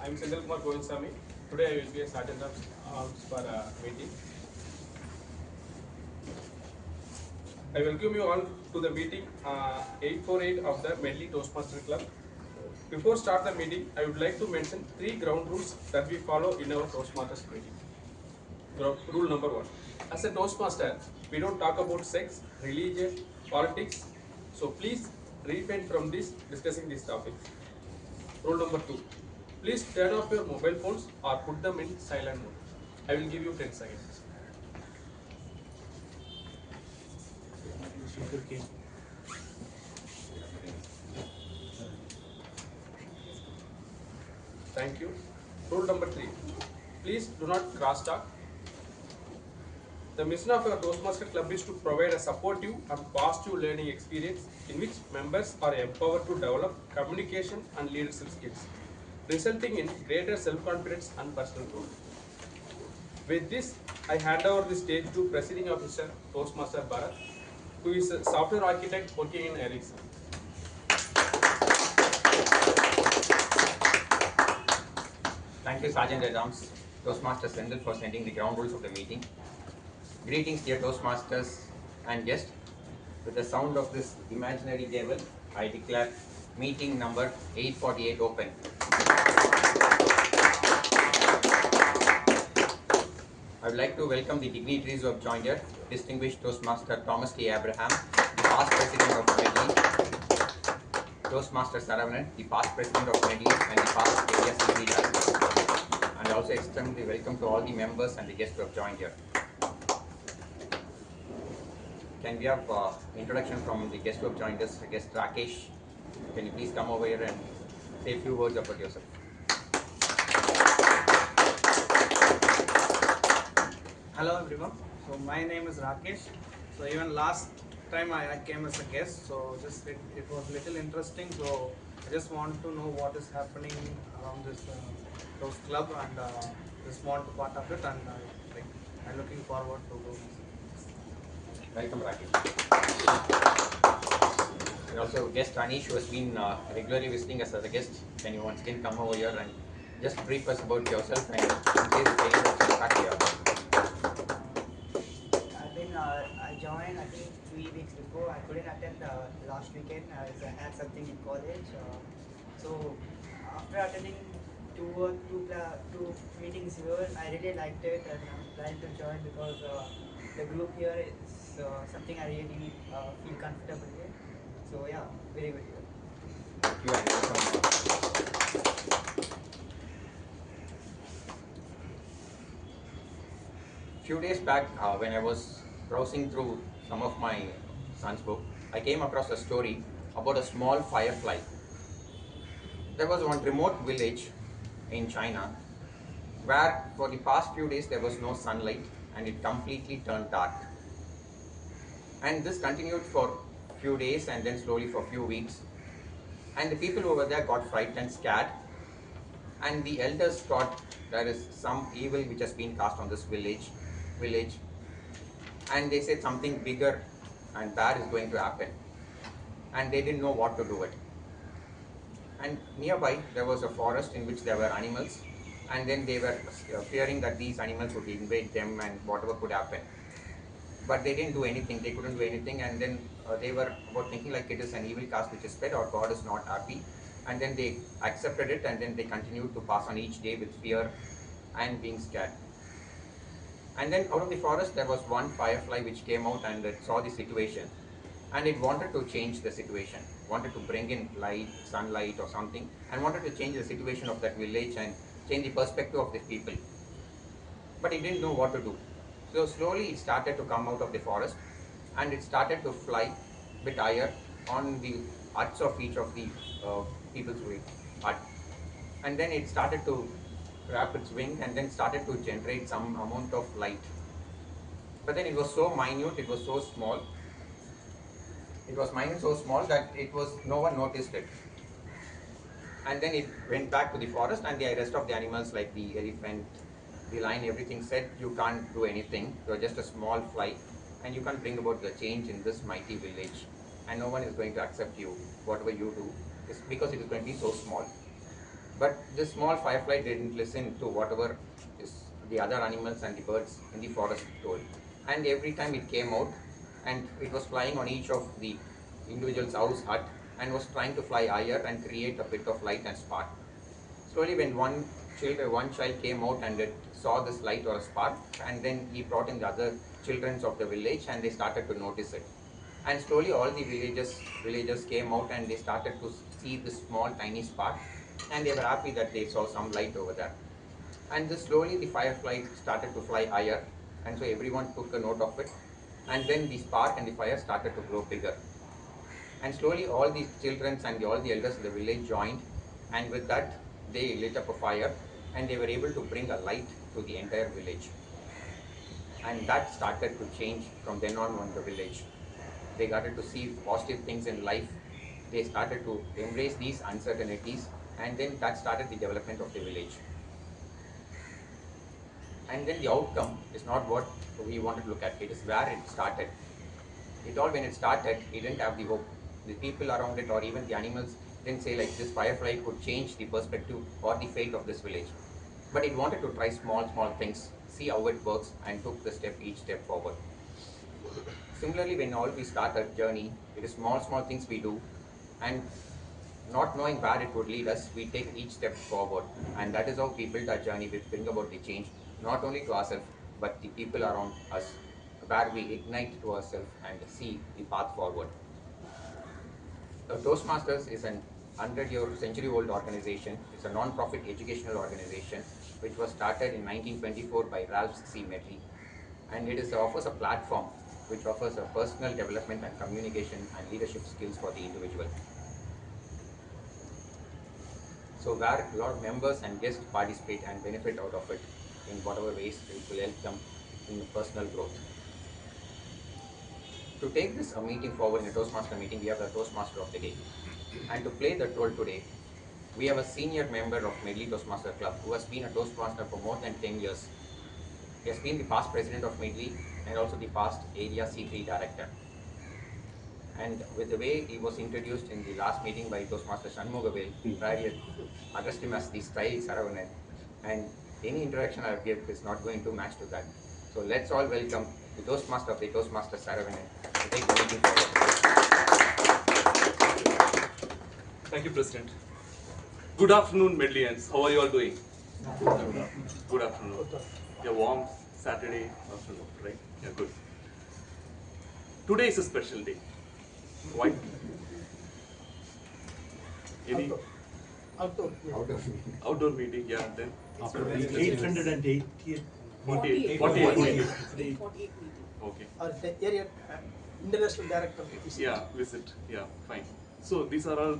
I am Senthilkumar G. Today I will be a sergeant of arms for a meeting. I welcome you all to the meeting 848 of the Medley Toastmasters Club. Before start the meeting, I would like to mention 3 ground rules that we follow in our Toastmasters meeting. Rule number 1. As a Toastmaster, we don't talk about sex, religion, politics. So please refrain from discussing these topics. Rule number 2. Please turn off your mobile phones or put them in silent mode. I will give you 10 seconds. Thank you. Rule number 3. Please do not cross talk. The mission of our Toastmaster Club is to provide a supportive and positive learning experience in which members are empowered to develop communication and leadership skills, resulting in greater self-confidence and personal growth. With this, I hand over the stage to Presiding Officer Toastmaster Barath, who is a software architect working in Ericsson. Thank you, Sergeant at Arms, Toastmaster Senthil, for sending the ground rules of the meeting. Greetings, dear Toastmasters and guests. With the sound of this imaginary gavel, I declare meeting number 848 open. I would like to welcome the dignitaries who have joined here. Distinguished Toastmaster Thomas K. Abraham, the past President of Medley, Toastmaster Saravanan, the past President of Medley and the past Vijayashree S. And also extend the welcome to all the members and the guests who have joined here. Can we have introduction from the guest who have joined us, guest Rakesh? Can you please come over here and say a few words about yourself? Hello everyone. So my name is Rakesh. So even last time I came as a guest, so just it was little interesting. So I just want to know what is happening around this Toast Club and just want to part of it, and I'm looking forward to go. Welcome, Rakesh. And also guest Anish, who has been regularly visiting us as a guest. Can you once again come over here and just brief us about yourself and in case if anyone is back here? I joined I think 3 weeks before. I couldn't attend last weekend as I had something in college. So after attending two meetings here, I really liked it and I'm planning to join because the group here is something I really feel comfortable with. So yeah, very good here. Thank you and welcome. Few days back, when I was browsing through some of my son's book, I came across a story about a small firefly. There was one remote village in China where for the past few days there was no sunlight and it completely turned dark. And this continued for few days and then slowly for few weeks. And the people over there got frightened and scared. And the elders thought there is some evil which has been cast on this village. And they said something bigger and bad is going to happen. And they didn't know what to do with it. And nearby there was a forest in which there were animals, and then they were fearing that these animals would invade them and whatever could happen. But they didn't do anything, they couldn't do anything, and then they were about thinking like it is an evil cast which is spread or God is not happy. And then they accepted it, and then they continued to pass on each day with fear and being scared. And then out of the forest there was one firefly which came out and it saw the situation. And it wanted to change the situation, wanted to bring in light, sunlight or something, and wanted to change the situation of that village and change the perspective of the people. But it didn't know what to do. So slowly it started to come out of the forest and it started to fly a bit higher on the huts of each of the people's hut. And then it started to wrap its wing and then started to generate some amount of light. But then it was so minute, it was so small. It was so small that no one noticed it. And then it went back to the forest, and the rest of the animals like the elephant, the lion, everything said, you can't do anything, you're just a small fly and you can't bring about the change in this mighty village. And no one is going to accept you, whatever you do, because it is going to be so small. But this small firefly didn't listen to whatever the other animals and the birds in the forest told. And every time it came out, and it was flying on each of the individual's house hut and was trying to fly higher and create a bit of light and spark. Slowly, when one child came out and it saw this light or a spark, and then he brought in the other children of the village, and they started to notice it. And slowly, all the villagers came out and they started to see this small, tiny spark, and they were happy that they saw some light over there. And just slowly, the firefly started to fly higher, and so everyone took a note of it. And then the spark and the fire started to grow bigger. And slowly, all the children and all the elders in the village joined, and with that, they lit up a fire, and they were able to bring a light to the entire village. And that started to change from then on the village. They started to see positive things in life. They started to embrace these uncertainties, and then that started the development of the village. And then the outcome is not what we wanted to look at, it is where it started. When it started, it didn't have the hope. The people around it or even the animals didn't say like this firefly could change the perspective or the fate of this village. But it wanted to try small things, see how it works, and took each step forward. Similarly, when all we start a journey, it is small things we do, and not knowing where it would lead us, we take each step forward. And that is how we build our journey, we bring about the change, not only to ourselves, but the people around us, where we ignite to ourselves and see the path forward. Toastmasters is an 100-year, century-old organization. It's a non-profit educational organization which was started in 1924 by Ralph C. Medley. And it offers a platform which offers a personal development and communication and leadership skills for the individual. So where a lot of members and guests participate and benefit out of it in whatever ways it will help them in personal growth. To take this meeting forward in a Toastmaster meeting, we have the Toastmaster of the day. And to play that role today, we have a senior member of Medley Toastmaster Club who has been a Toastmaster for more than 10 years. He has been the past president of Medley and also the past area C3 director. And with the way he was introduced in the last meeting by Toastmaster Shanmughavel, where he addressed him as the style Saravanan, and any introduction I give is not going to match to that. So let's all welcome the Toastmaster of the Toastmaster Saravanan to take the meeting forward. Thank you, President. Good afternoon, Medleyans. How are you all doing? Good afternoon. Yeah, warm Saturday afternoon, right? Yeah, good. Today is a special day. Why? Any outdoor meeting? Yeah, then 880. 48. Okay. Area international director. Yeah, visit. Yeah, fine. So these are all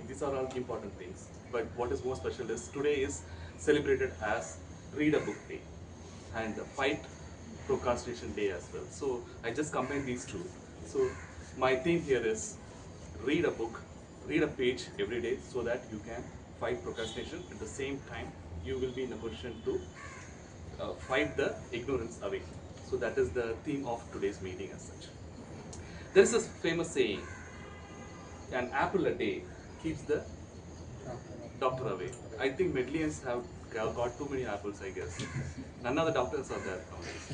these are all important things. But what is more special is today is celebrated as Read a Book Day and Fight Procrastination Day as well. So I just combined these two. So my theme here is read a book, read a page every day so that you can fight procrastination. At the same time, you will be in a position to fight the ignorance away. So that is the theme of today's meeting as such. There is a famous saying, an apple a day keeps the doctor away. I think Medleyans have got too many apples, I guess. None of the doctors are there nowadays.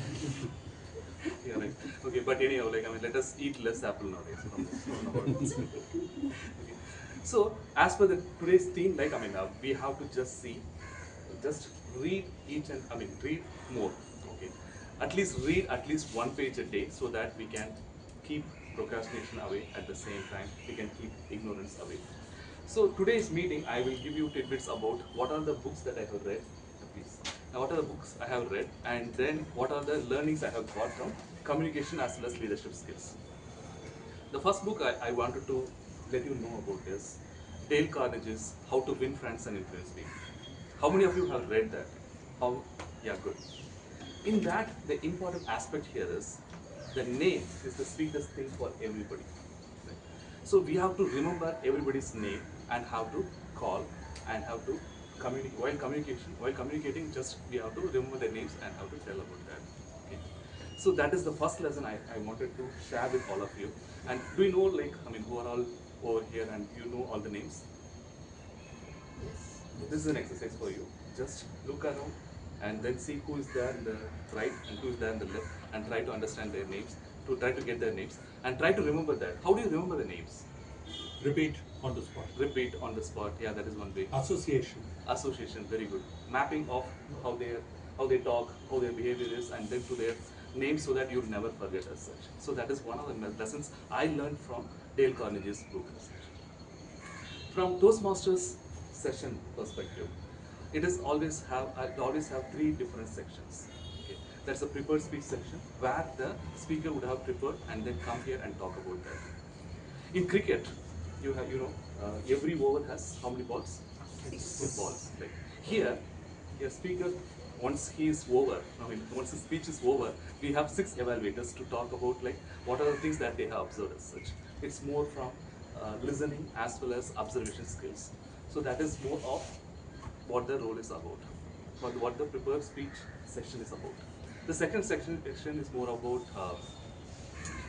Yeah, right. Okay, but anyhow, let us eat less apple nowadays. Okay. So, as per today's theme, we have to just read read more. Okay, at least read at least one page a day so that we can keep procrastination away. At the same time, we can keep ignorance away. So today's meeting, I will give you tidbits about what are the books that I have read, please. Now, what are the books I have read, and then what are the learnings I have got from communication as well as leadership skills. The first book I wanted to let you know about is Dale Carnegie's How to Win Friends and Influence People. How many of you have read that? Yeah, good. In that, the important aspect here is the name is the sweetest thing for everybody. Right? So we have to remember everybody's name and how to call and how to communicate. While communicating, just we have to remember their names and how to tell about that. Okay. So that is the first lesson I wanted to share with all of you. And do you know, who are all over here and you know all the names? This is an exercise for you. Just look around and then see who is there in the right and who is there in the left, and try to understand their names, to try to get their names, and try to remember that. How do you remember the names? Repeat on the spot. Repeat on the spot. Yeah, that is one way. Association. Association, very good. Mapping of how they talk, how their behavior is, and then to their names, so that you'll never forget as such. So that is one of the lessons I learned from Dale Carnegie's book as such. From Toastmasters session perspective, I always have three different sections. Okay, that's a prepared speech section where the speaker would have prepared and then come here and talk about that. In cricket, you have every over has how many balls? 6 balls. Like here, a speaker, once he is over, once his speech is over, we have 6 evaluators to talk about like what are the things that they have observed as such. It's more from listening as well as observation skills. So that is more of what the role is about, what the prepared speech section is about. The second section is more about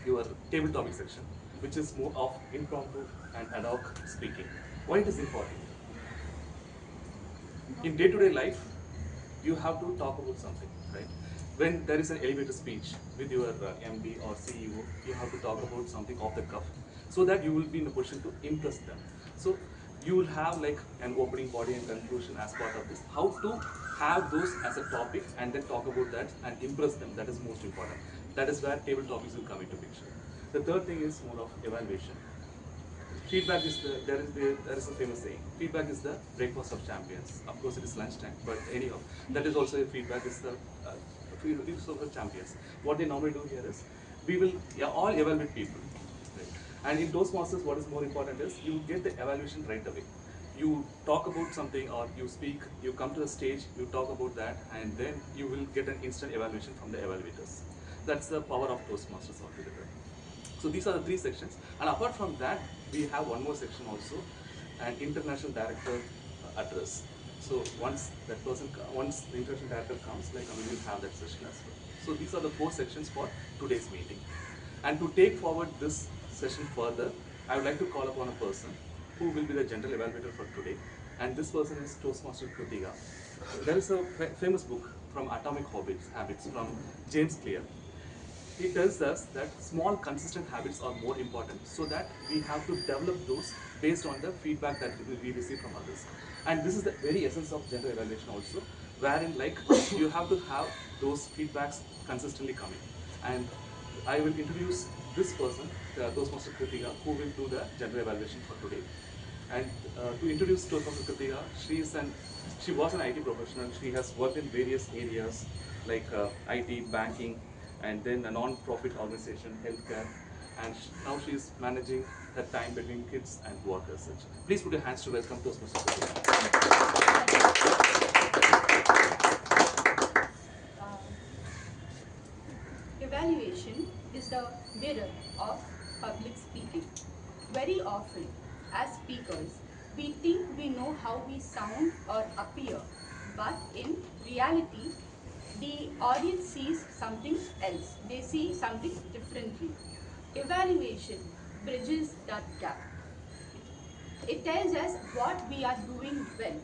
your table topic section, which is more of impromptu and ad hoc speaking. Why it is important? In day-to-day life, you have to talk about something, right? When there is an elevator speech with your MD or CEO, you have to talk about something off the cuff, so that you will be in a position to impress them. So you will have like an opening body and conclusion as part of this. How to have those as a topic and then talk about that and impress them, that is most important. That is where table topics will come into picture. The third thing is more of evaluation. Feedback is there is a famous saying. Feedback is the breakfast of champions. Of course, it is lunchtime, but anyhow, that is also a feedback is the breakfast of the champions. What they normally do here is we will all evaluate people, right? And in Toastmasters, what is more important is you get the evaluation right away. You talk about something or you speak, you come to the stage, you talk about that, and then you will get an instant evaluation from the evaluators. That's the power of Toastmasters altogether. So these are the 3 sections, and apart from that, we have one more section also, an international director address. So once the international director comes, like we will have that session as well. So these are the 4 sections for today's meeting. And to take forward this session further, I would like to call upon a person who will be the general evaluator for today, and this person is Toastmaster Krithika. There is a famous book from Atomic Habits from James Clear. He tells us that small consistent habits are more important, so that we have to develop those based on the feedback that we receive from others. And this is the very essence of gender evaluation also, wherein like you have to have those feedbacks consistently coming. And I will introduce this person, Toastmaster Krithika, who will do the gender evaluation for today. And to introduce Toastmaster Krithika, she was an IT professional. She has worked in various areas like IT, banking, and then a non-profit organization, healthcare, and now she is managing her time between kids and work as such. Please put your hands to welcome Toastmaster Krithika. Evaluation is the mirror of public speaking. Very often, as speakers, we think we know how we sound or appear, but in reality, the audience sees something else. They see something differently. Evaluation bridges that gap. It tells us what we are doing well,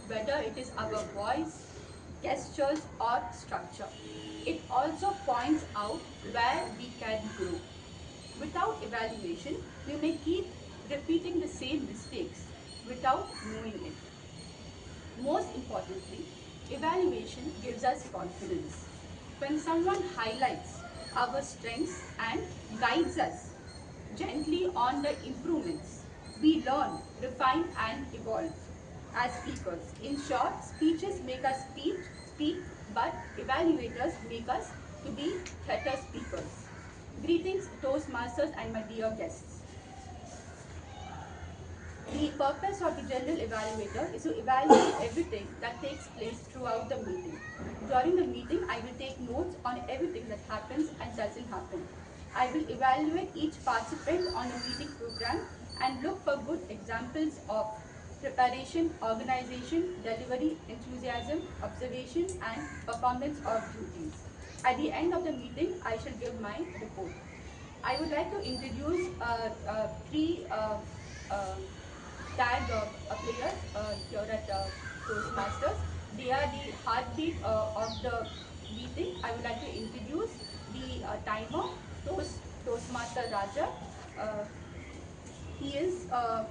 whether it is our voice, gestures, or structure. It also points out where we can grow. Without evaluation, we may keep repeating the same mistakes without knowing it. Most importantly, evaluation gives us confidence. When someone highlights our strengths and guides us gently on the improvements, we learn, refine, and evolve as speakers. In short, speeches make us speak, but evaluators make us to be better speakers. Greetings, Toastmasters, and my dear guests. The purpose of the general evaluator is to evaluate everything that takes place throughout the meeting. During the meeting, I will take notes on everything that happens and doesn't happen. I will evaluate each participant on the meeting program and look for good examples of preparation, organization, delivery, enthusiasm, observation, and performance of duties. At the end of the meeting, I shall give my report. I would like to introduce 3 tag players here at Toastmasters. They are the heartbeat of the meeting. I would like to introduce the timer, Toastmaster Raja. Uh, he is uh,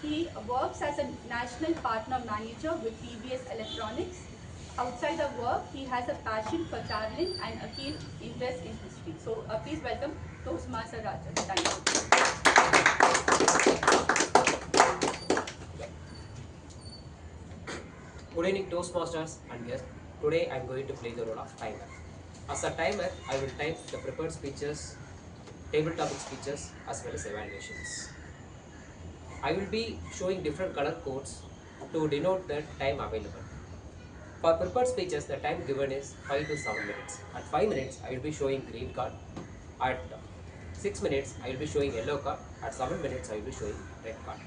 he works as a national partner manager with TVS Electronics. Outside of work, he has a passion for traveling and a keen interest in history. So please welcome Toastmaster Raja. Thank you. Good evening, Toastmasters and guests. Today I am going to play the role of timer. As a timer, I will time the prepared speeches, table topic speeches, as well as evaluations. I will be showing different color codes to denote the time available. For prepared speeches, the time given is 5 to 7 minutes. At 5 minutes, I will be showing green card. At 6 minutes, I will be showing yellow card. At 7 minutes, I will be showing red card.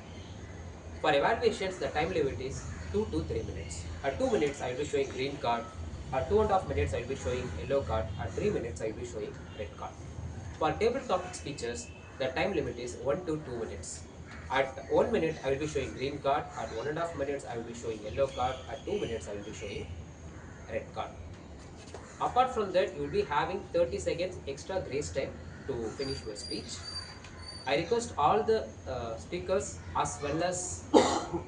For evaluations, the time limit is 2 to 3 minutes. At 2 minutes, I will be showing green card. At 2.5 minutes, I will be showing yellow card. At 3 minutes, I will be showing red card. For table topic speeches, the time limit is 1 to 2 minutes. At 1 minute, I will be showing green card. At 1.5 minutes, I will be showing yellow card. At 2 minutes, I will be showing red card. Apart from that, you will be having 30 seconds extra grace time to finish your speech. I request all the speakers as well as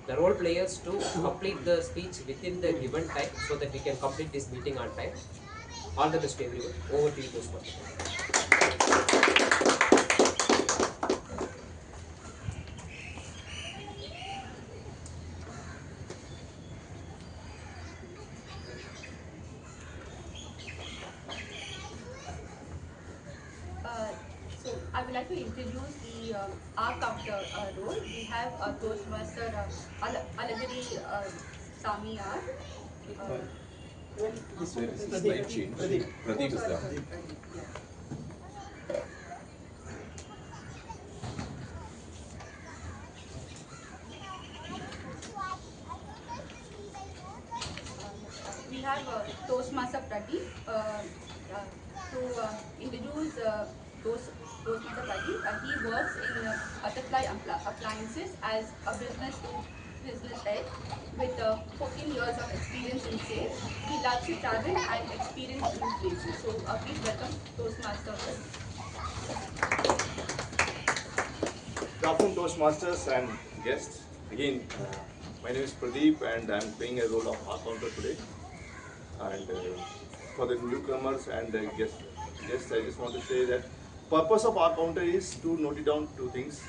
the role players to complete the speech within the given time so that we can complete this meeting on time. All the best to everyone. Over to you, Toastmasters. So I would like to introduce the arc of the role. We have Toastmaster Azhgirisamy R. This way, this is slide change. Pradeep is there. Yeah. We have Toastmaster Pradeep to introduce Toastmaster Pradeep. He works in Butterfly Appliances as a business head with 14 years of experience in sales. He loves to travel and experience new places. So please welcome Toastmaster Pradeep. Good afternoon, Toastmasters and guests. Again, my name is Pradeep and I'm playing a role of accounter today. And for the newcomers and guests, I just want to say that purpose of accounter is to note it down two things.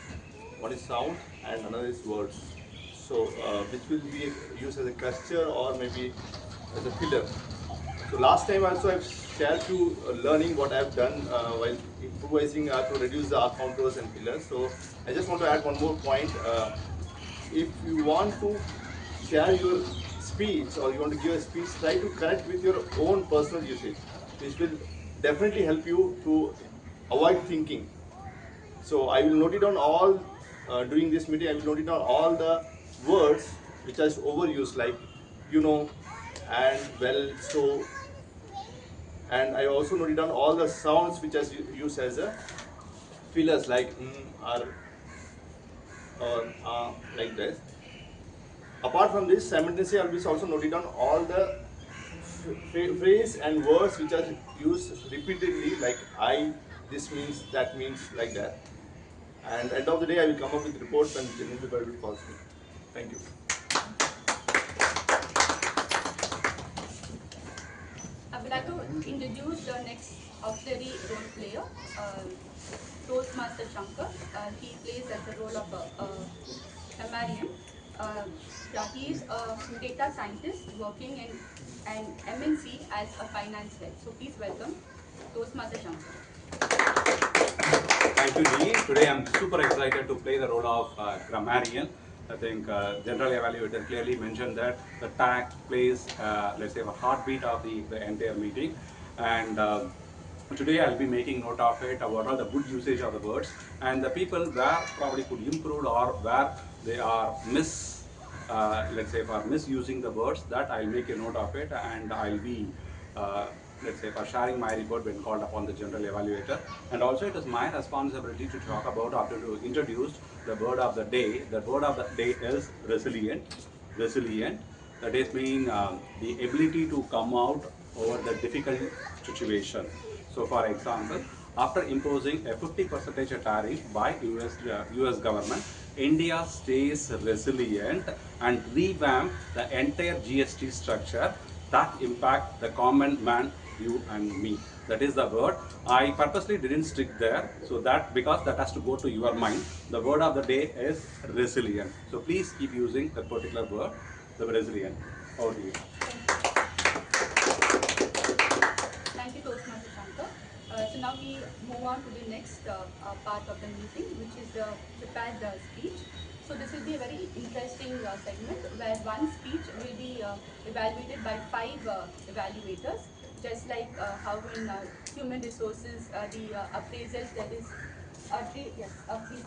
One is sound and another is words. So which will be used as a cluster or maybe as a pillar. So last time also I've shared to learning what I've done while improvising to reduce the R counters and pillars. So I just want to add one more point. If you want to share your speech or you want to give a speech, try to connect with your own personal usage, which will definitely help you to avoid thinking. So I will note it down all during this meeting. I will note it down all the words which are overused, like you know, and well, so, and I also noted down all the sounds which are used as a fillers, like or like this. Apart from this, simultaneously I will also noted down all the phrase and words which are used repeatedly, like I, this means, that means, like that. And end of the day, I will come up with reports and generally will calls me. Thank you. I would like to introduce the next auxiliary role player, Toastmaster Shankar. He plays as the role of a Grammarian. Yeah, he is a data scientist working in an MNC as a finance head. So please welcome Toastmaster Shankar. Thank you, G. Today I'm super excited to play the role of Grammarian. I think General Evaluator clearly mentioned that the tag plays, let's say, a heartbeat of the entire meeting. And today I'll be making note of it, what are the good usage of the words, and the people where probably could improve or where they are let's say, for misusing the words, that I'll make a note of it, and I'll be let's say, for sharing my report when called upon the general evaluator. And also it is my responsibility to talk about or to introduce the word of the day. The word of the day is resilient. Resilient. That is mean the ability to come out over the difficult situation. So for example, after imposing a 50% tariff by US government, India stays resilient and revamp the entire GST structure that impact the common man, you and me. That is the word. I purposely didn't stick there, so that because that has to go to your mind. The word of the day is resilient. So please keep using that particular word, the resilient. Over to you. Thank you, Toastmaster Shankar. So now we move on to the next part of the meeting, which is the prepared speech. So this will be a very interesting segment where one speech will be evaluated by 5 evaluators, just like how in human resources the appraisals there is. Yes, please.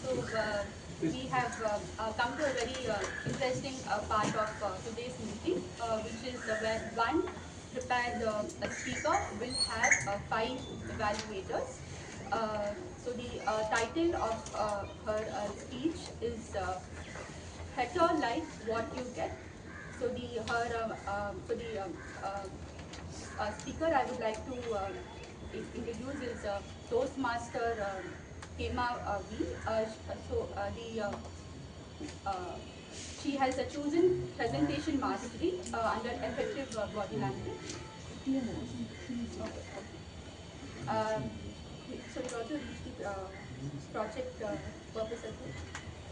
So we have come to a very interesting part of today's meeting, which is where one prepared speaker will have 5 evaluators. So the title of her speech is "Better Like What You Get." So the speaker I would like to introduce is Toastmaster Hema V. She has chosen presentation mastery under effective body language. Okay. So we also reached the project purpose as well.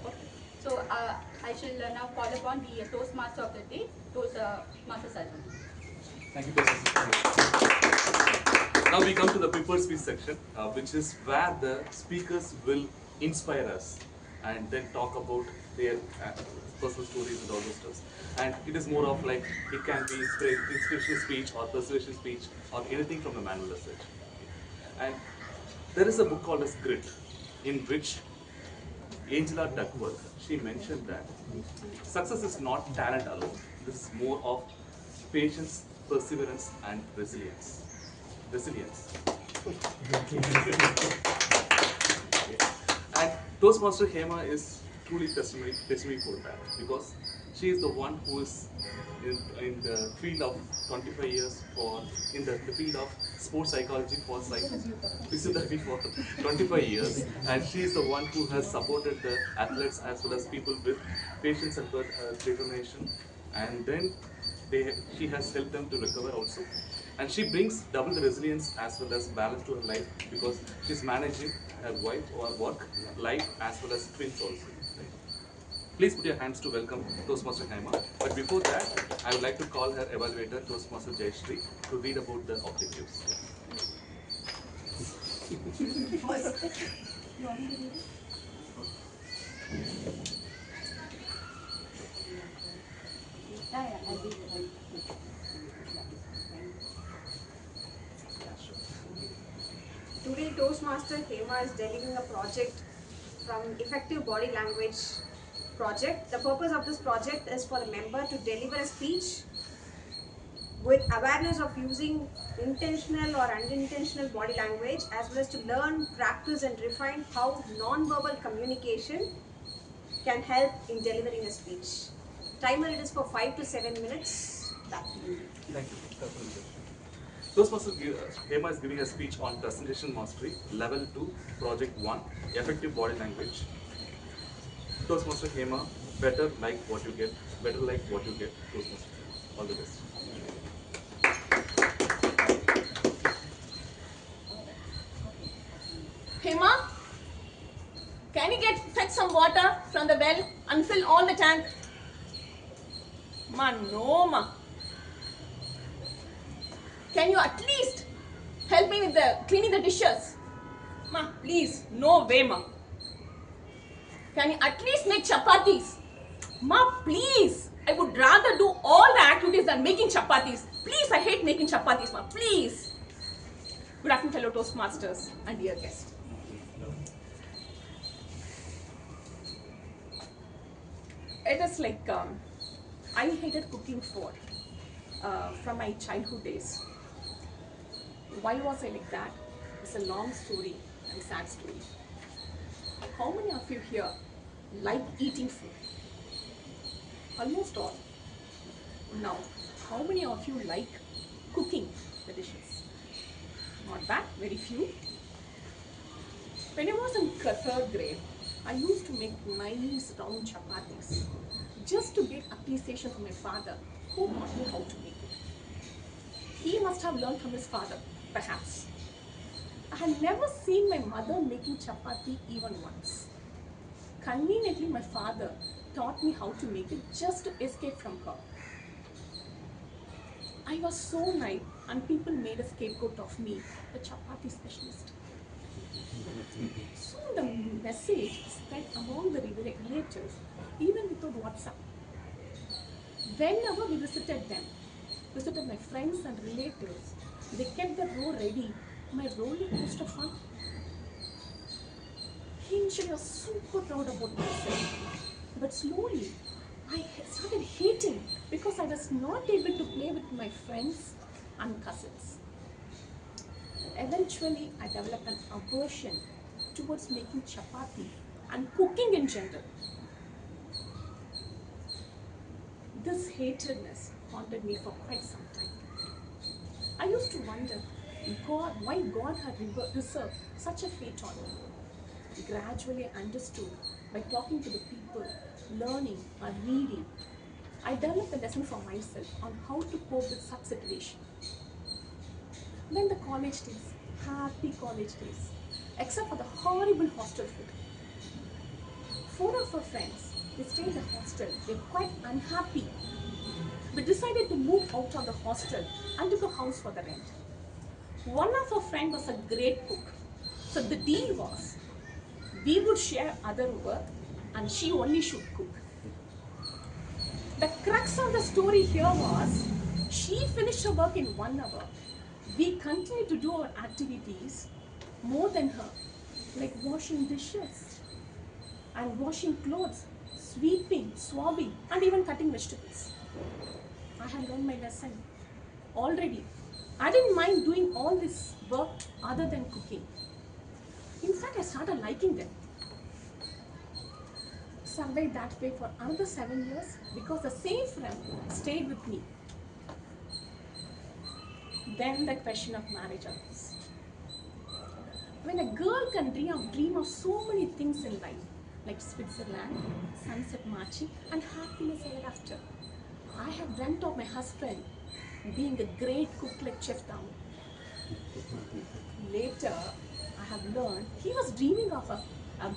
Okay. So I shall now call upon the Toastmaster of the day, Toastmaster Saravanan. Thank you, Toastmaster. Now we come to the prepared speech section, which is where the speakers will inspire us and then talk about their personal stories and all those stuff. And it is more of like, it can be inspirational speech or persuasion speech or anything from the manual research. And there is a book called as Grit, in which Angela Duckworth, she mentioned that success is not talent alone. This is more of patience, perseverance, and resilience. And Toastmaster Hema is truly testimony for that, because she is the one who is in the field of 25 years in the field of sports psychology for physiotherapy for 25 years, and she is the one who has supported the athletes as well as people with patience and determination, and then she has helped them to recover also. And she brings double the resilience as well as balance to her life, because she's managing her wife or work, life as well as twins also. Right? Please put your hands to welcome Toastmaster Hema. But before that, I would like to call her evaluator, Toastmaster Jayashri, to read about the objectives. Today, Toastmaster Hema is delivering a project from Effective Body Language project. The purpose of this project is for the member to deliver a speech with awareness of using intentional or unintentional body language, as well as to learn, practice and refine how non-verbal communication can help in delivering a speech. Timer it is for 5 to 7 minutes. Back to you. Thank you. Toastmaster Hema is giving a speech on presentation mastery, level 2, project 1, effective body language. Toastmaster Hema, better like what you get, Toastmaster Hema. All the best. Hema, can you fetch some water from the well and fill all the tank? No, ma. Can you at least help me with cleaning the dishes? Ma, please, no way, ma. Can you at least make chapatis? Ma, please. I would rather do all the activities than making chapatis. Please, I hate making chapatis, ma. Please. Good afternoon, fellow Toastmasters and dear guests. it is like I hated cooking from my childhood days. Why was I like that? It's a long story and sad story. How many of you here like eating food? Almost all. Now, how many of you like cooking the dishes? Not bad, very few. When I was in third grade, I used to make nice round chapatis just to get appreciation from my father, who taught me how to make it. He must have learned from his father, perhaps. I had never seen my mother making chapati even once. Conveniently, my father taught me how to make it just to escape from her. I was so naive and people made a scapegoat of me, the chapati specialist. Soon the message spread among the relatives, even without WhatsApp. Whenever we visited my friends and relatives, they kept the row ready, my roller coaster fun. Initially, I was super proud about myself, but slowly I started hating because I was not able to play with my friends and cousins. Eventually, I developed an aversion towards making chapati and cooking in general. This hatredness haunted me for quite some time. I used to wonder why God had reserved such a fate on me. Gradually I understood by talking to the people, learning and reading. I developed a lesson for myself on how to cope with such situation. Then the college days, happy college days, except for the horrible hostel food. 4 of our friends, they stayed in the hostel. They were quite unhappy. We decided to move out of the hostel and took a house for the rent. One of our friends was a great cook. So the deal was, we would share other work and she only should cook. The crux of the story here was, she finished her work in 1 hour. We continued to do our activities more than her, like washing dishes and washing clothes, sweeping, swabbing, and even cutting vegetables. I had learned my lesson already. I didn't mind doing all this work other than cooking. In fact, I started liking them. Survived that way for another 7 years because the same friend stayed with me. Then the question of marriage arose. When a girl can dream of so many things in life, like Switzerland, sunset marching, and happiness ever after, I have dreamt of my husband being a great cook like Chef Down. Later, I have learned he was dreaming of a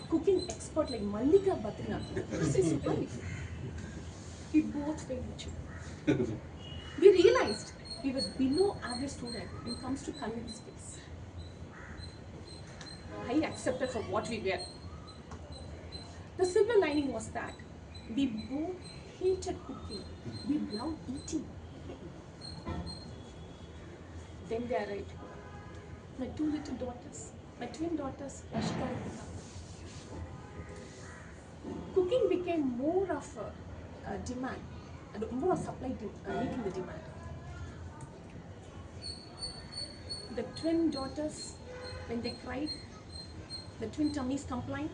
cooking expert like Mallika Badrinath as his wife. We both failed each other. We realized we were below average student when it comes to culinary skills. I accepted for what we were. The silver lining was that we both hated cooking. We loved eating. Then they arrived. My 2 little daughters, my twin daughters, Rashika and Hema. Cooking became more of a demand, more of supply meeting the demand. The twin daughters, when they cried, the twin tummies complained,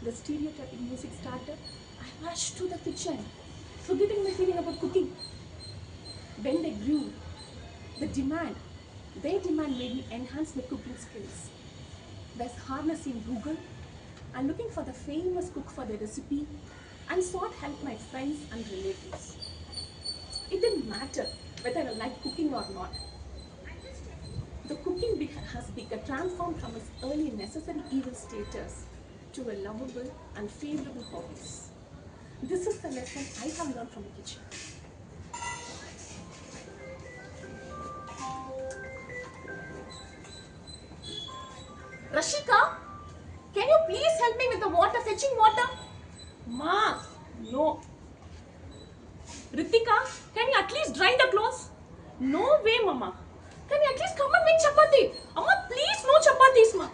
the stereotypic music started. I rushed to the kitchen, forgetting my feeling about cooking. When they grew, their demand made me enhance my cooking skills. By harnessing Google and looking for the famous cook for the recipe and sought help my friends and relatives. It didn't matter whether I liked cooking or not. The cooking has become transformed from its early necessary evil status to a lovable and favorable hobbies. This is the lesson I have learned from the kitchen. Rashika, can you please help me with the water, fetching water? Ma, no. Krithika, can you at least dry the clothes? No way, Mama. Can you at least come and make chapati? Amma, please, no chapatis, Ma.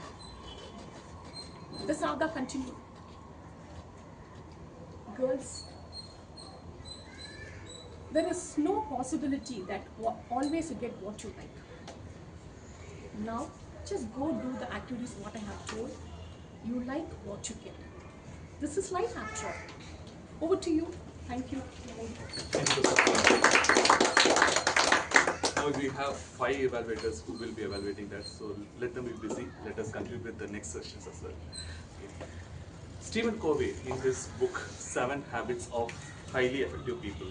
The saga continued. Girls, There is no possibility that always you get what you like. Now, just go do the activities what I have told. You like what you get. This is life after all. Over to you. Thank you. Thank you. Now we have 5 evaluators who will be evaluating that. So let them be busy. Let us continue with the next sessions as well. Okay. Stephen Covey, in his book 7 Habits of Highly Effective People,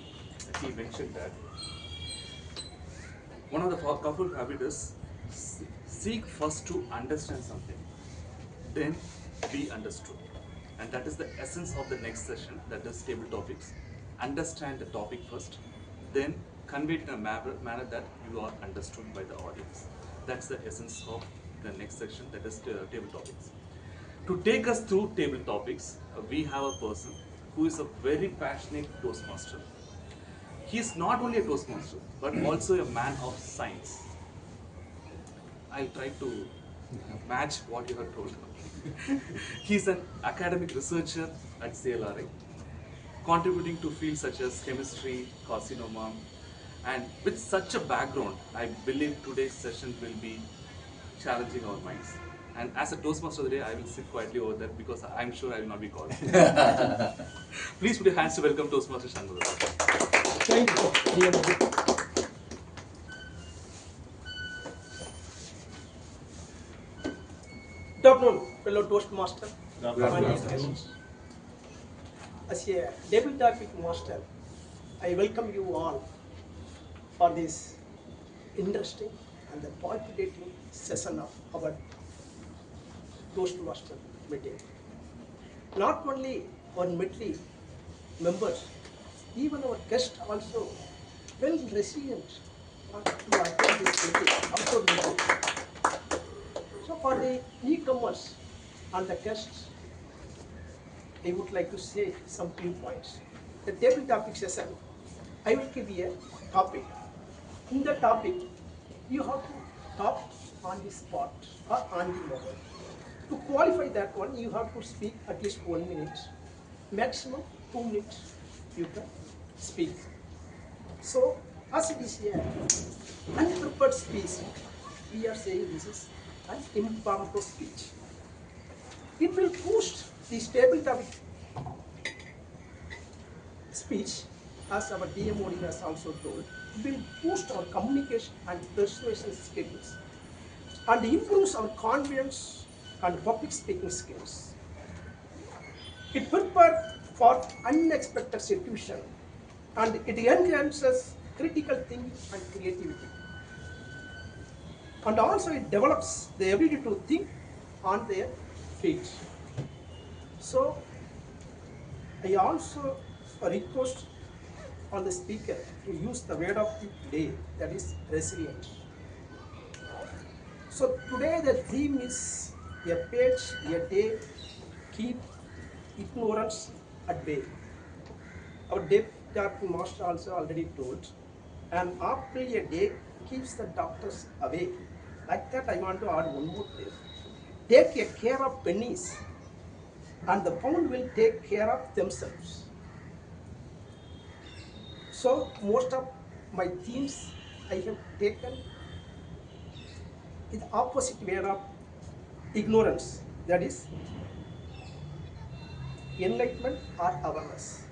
he mentioned that one of the powerful habits is seek first to understand something, then be understood. And that is the essence of the next session, that is table topics. Understand the topic first, then convey it in a manner that you are understood by the audience. That's the essence of the next section, that is table topics. To take us through table topics, we have a person who is a very passionate Toastmaster. He is not only a Toastmaster, but also a man of science. I'll try to match what you have told. He's an academic researcher at CLRI, contributing to fields such as chemistry, carcinoma, and with such a background, I believe today's session will be challenging our minds. And as a Toastmaster today, I will sit quietly over there because I'm sure I will not be called. Please put your hands to welcome Toastmaster Shanmughavel. Thank you. Good afternoon, fellow Toastmaster. As a table topic master, I welcome you all for this interesting and the palpitating session of our Toastmaster meeting. Not only our Medley members, even our guests also well resilient to attend this meeting, also meeting. So for the newcomers and the guests, I would like to say some few points. The table topic session, I will give you a topic. In the topic, you have to talk on the spot or on the moment. To qualify that one, you have to speak at least 1 minute, maximum 2 minutes you can speak. So, as it is here, unprepared speech, we are saying this is an impromptu speech. It will boost the table topic speech, as our TMoD has also told, will boost our communication and persuasion skills and improves our confidence and public speaking skills. It prepares for unexpected situation and it enhances critical thinking and creativity. And also it develops the ability to think on their feet. So I also request on the speaker to use the word of the day, that is resilient. So today the theme is a page, a day, keep ignorance at bay. Our deputy master also already told, an apple a day keeps the doctors away. Like that I want to add one more phrase. Take a care of pennies and the pound will take care of themselves. So most of my themes I have taken with opposite way of ignorance, that is enlightenment or awareness.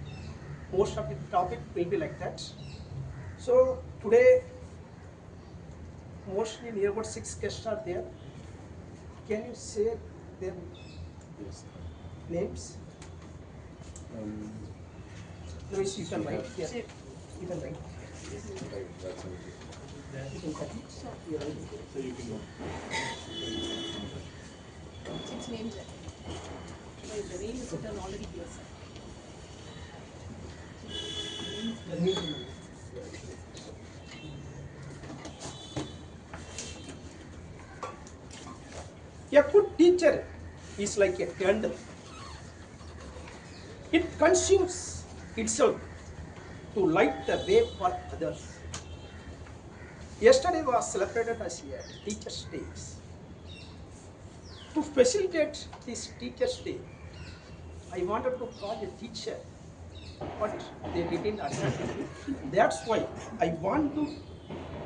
Most of the topic will be like that. So today mostly near about 6 guests are there. Can you say their names? Otherwise you can write here. You can write. So you can go. 6 names. The name is written already here, sir. A good teacher is like a candle. It consumes itself to light the way for others. Yesterday was celebrated as a Teacher's Day. To facilitate this Teacher's Day, I wanted to call a teacher but they didn't understand. That's why I want to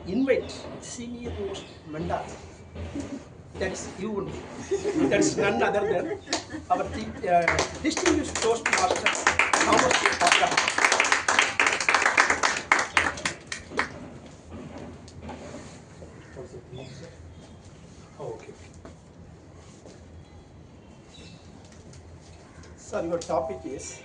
invite senior most mentor. That is you only. That is none other than our distinguished Toastmaster Thomas. Oh, okay. Sir, your topic is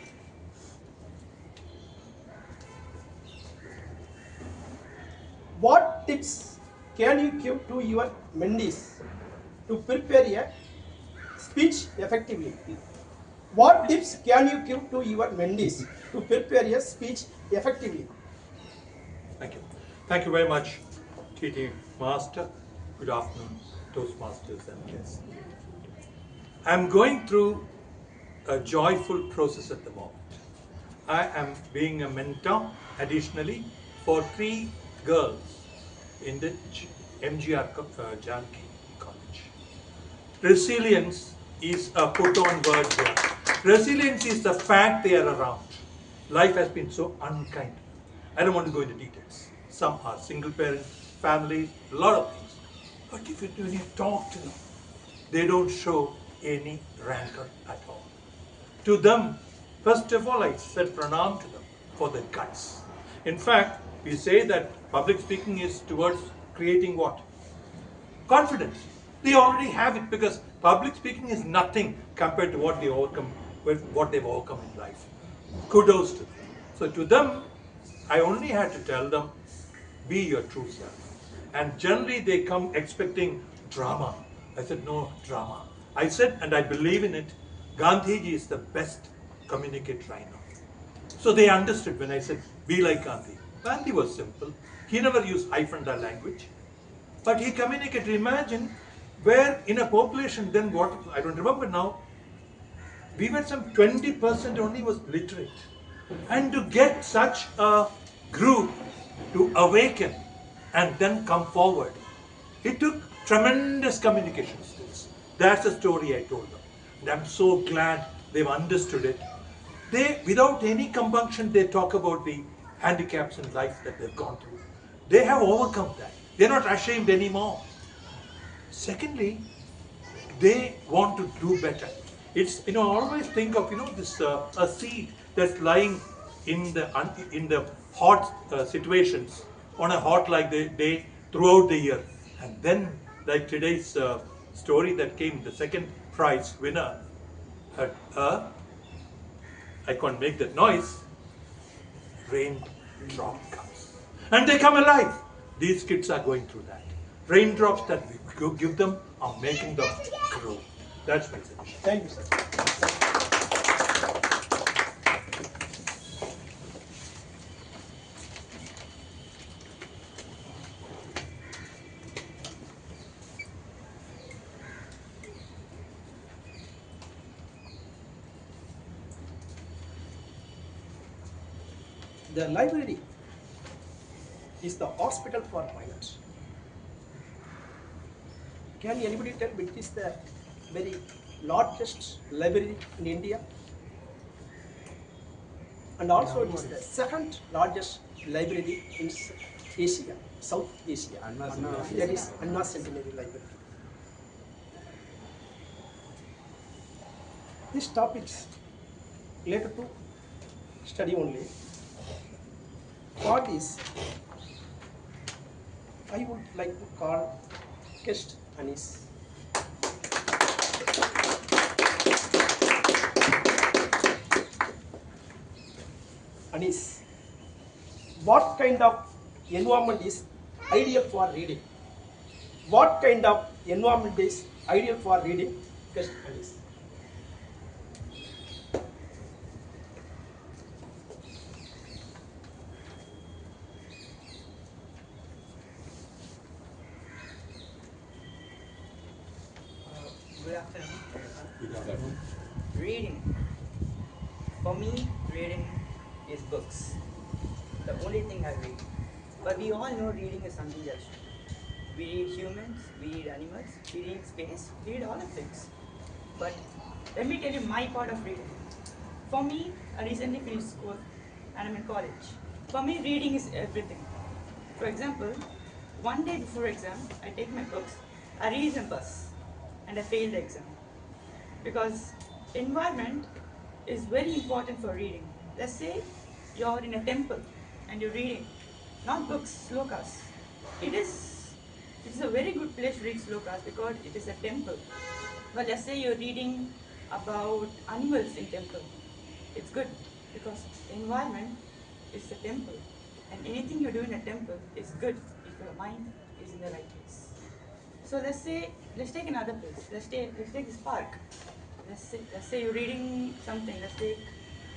what tips can you give to your mentees to prepare a speech effectively? What tips can you give to your mentees to prepare a speech effectively? Thank you. Thank you very much, TT Master. Good afternoon, Toastmasters and guests. I'm going through a joyful process at the moment. I am being a mentor additionally for 3 girls in the MGR Janki College. Resilience is a put on word here. Resilience is the fact they are around. Life has been so unkind. I don't want to go into details. Some are single parent families, a lot of things. But when you talk to them, they don't show any rancor at all. To them, first of all, I said pranam to them for the guts. In fact, we say that public speaking is towards creating what? Confidence. They already have it because public speaking is nothing compared to what they've overcome in life. Kudos to them. So to them, I only had to tell them, be your true self. And generally they come expecting drama. I said, no drama. I said, and I believe in it, Gandhiji is the best communicator I know. So they understood when I said, be like Gandhi. Gandhi was simple. He never used hyphen language. But he communicated. Imagine where in a population, then what, I don't remember now, we were some 20% only was literate. And to get such a group to awaken and then come forward, it took tremendous communication skills. That's the story I told them. And I'm so glad they've understood it. They, without any compunction, they talk about the handicaps in life that they've gone through. They have overcome that. They're not ashamed anymore. Secondly, they want to do better. It's, I always think of, this a seed that's lying in the hot situations on a hot like the day throughout the year. And then, like today's story that came, the second prize winner, I can't make that noise, raindrop comes. And they come alive. These kids are going through that. Raindrops that we give them are making them grow. That's my suggestion. Thank you, sir. The library is the hospital for minds. Can anybody tell which is the very largest library in India? And also it is the second largest library in Asia, South Asia. That is Anna Centenary Library. These topics related to study only. What is, I would like to call guest Anish. Anish, what kind of environment is ideal for reading? What kind of environment is ideal for reading? Guest Anish. Good afternoon. Good afternoon. Reading. For me, reading is books. The only thing I read. But we all know reading is something else. We read humans, we read animals, we read space, we read all of things. But let me tell you my part of reading. For me, I recently finished and I'm in college. For me, reading is everything. For example, one day before exam, I take my books, I read in the bus, and I fail the exam. Because environment is very important for reading. Let's say you're in a temple and you're reading, not books, slokas. It's a very good place to read slokas because it is a temple. But let's say you're reading about animals in temple. It's good because environment is a temple, and anything you do in a temple is good if your mind is in the right place. So let's take another place. Let's take this park. Let's say you're reading something. Let's take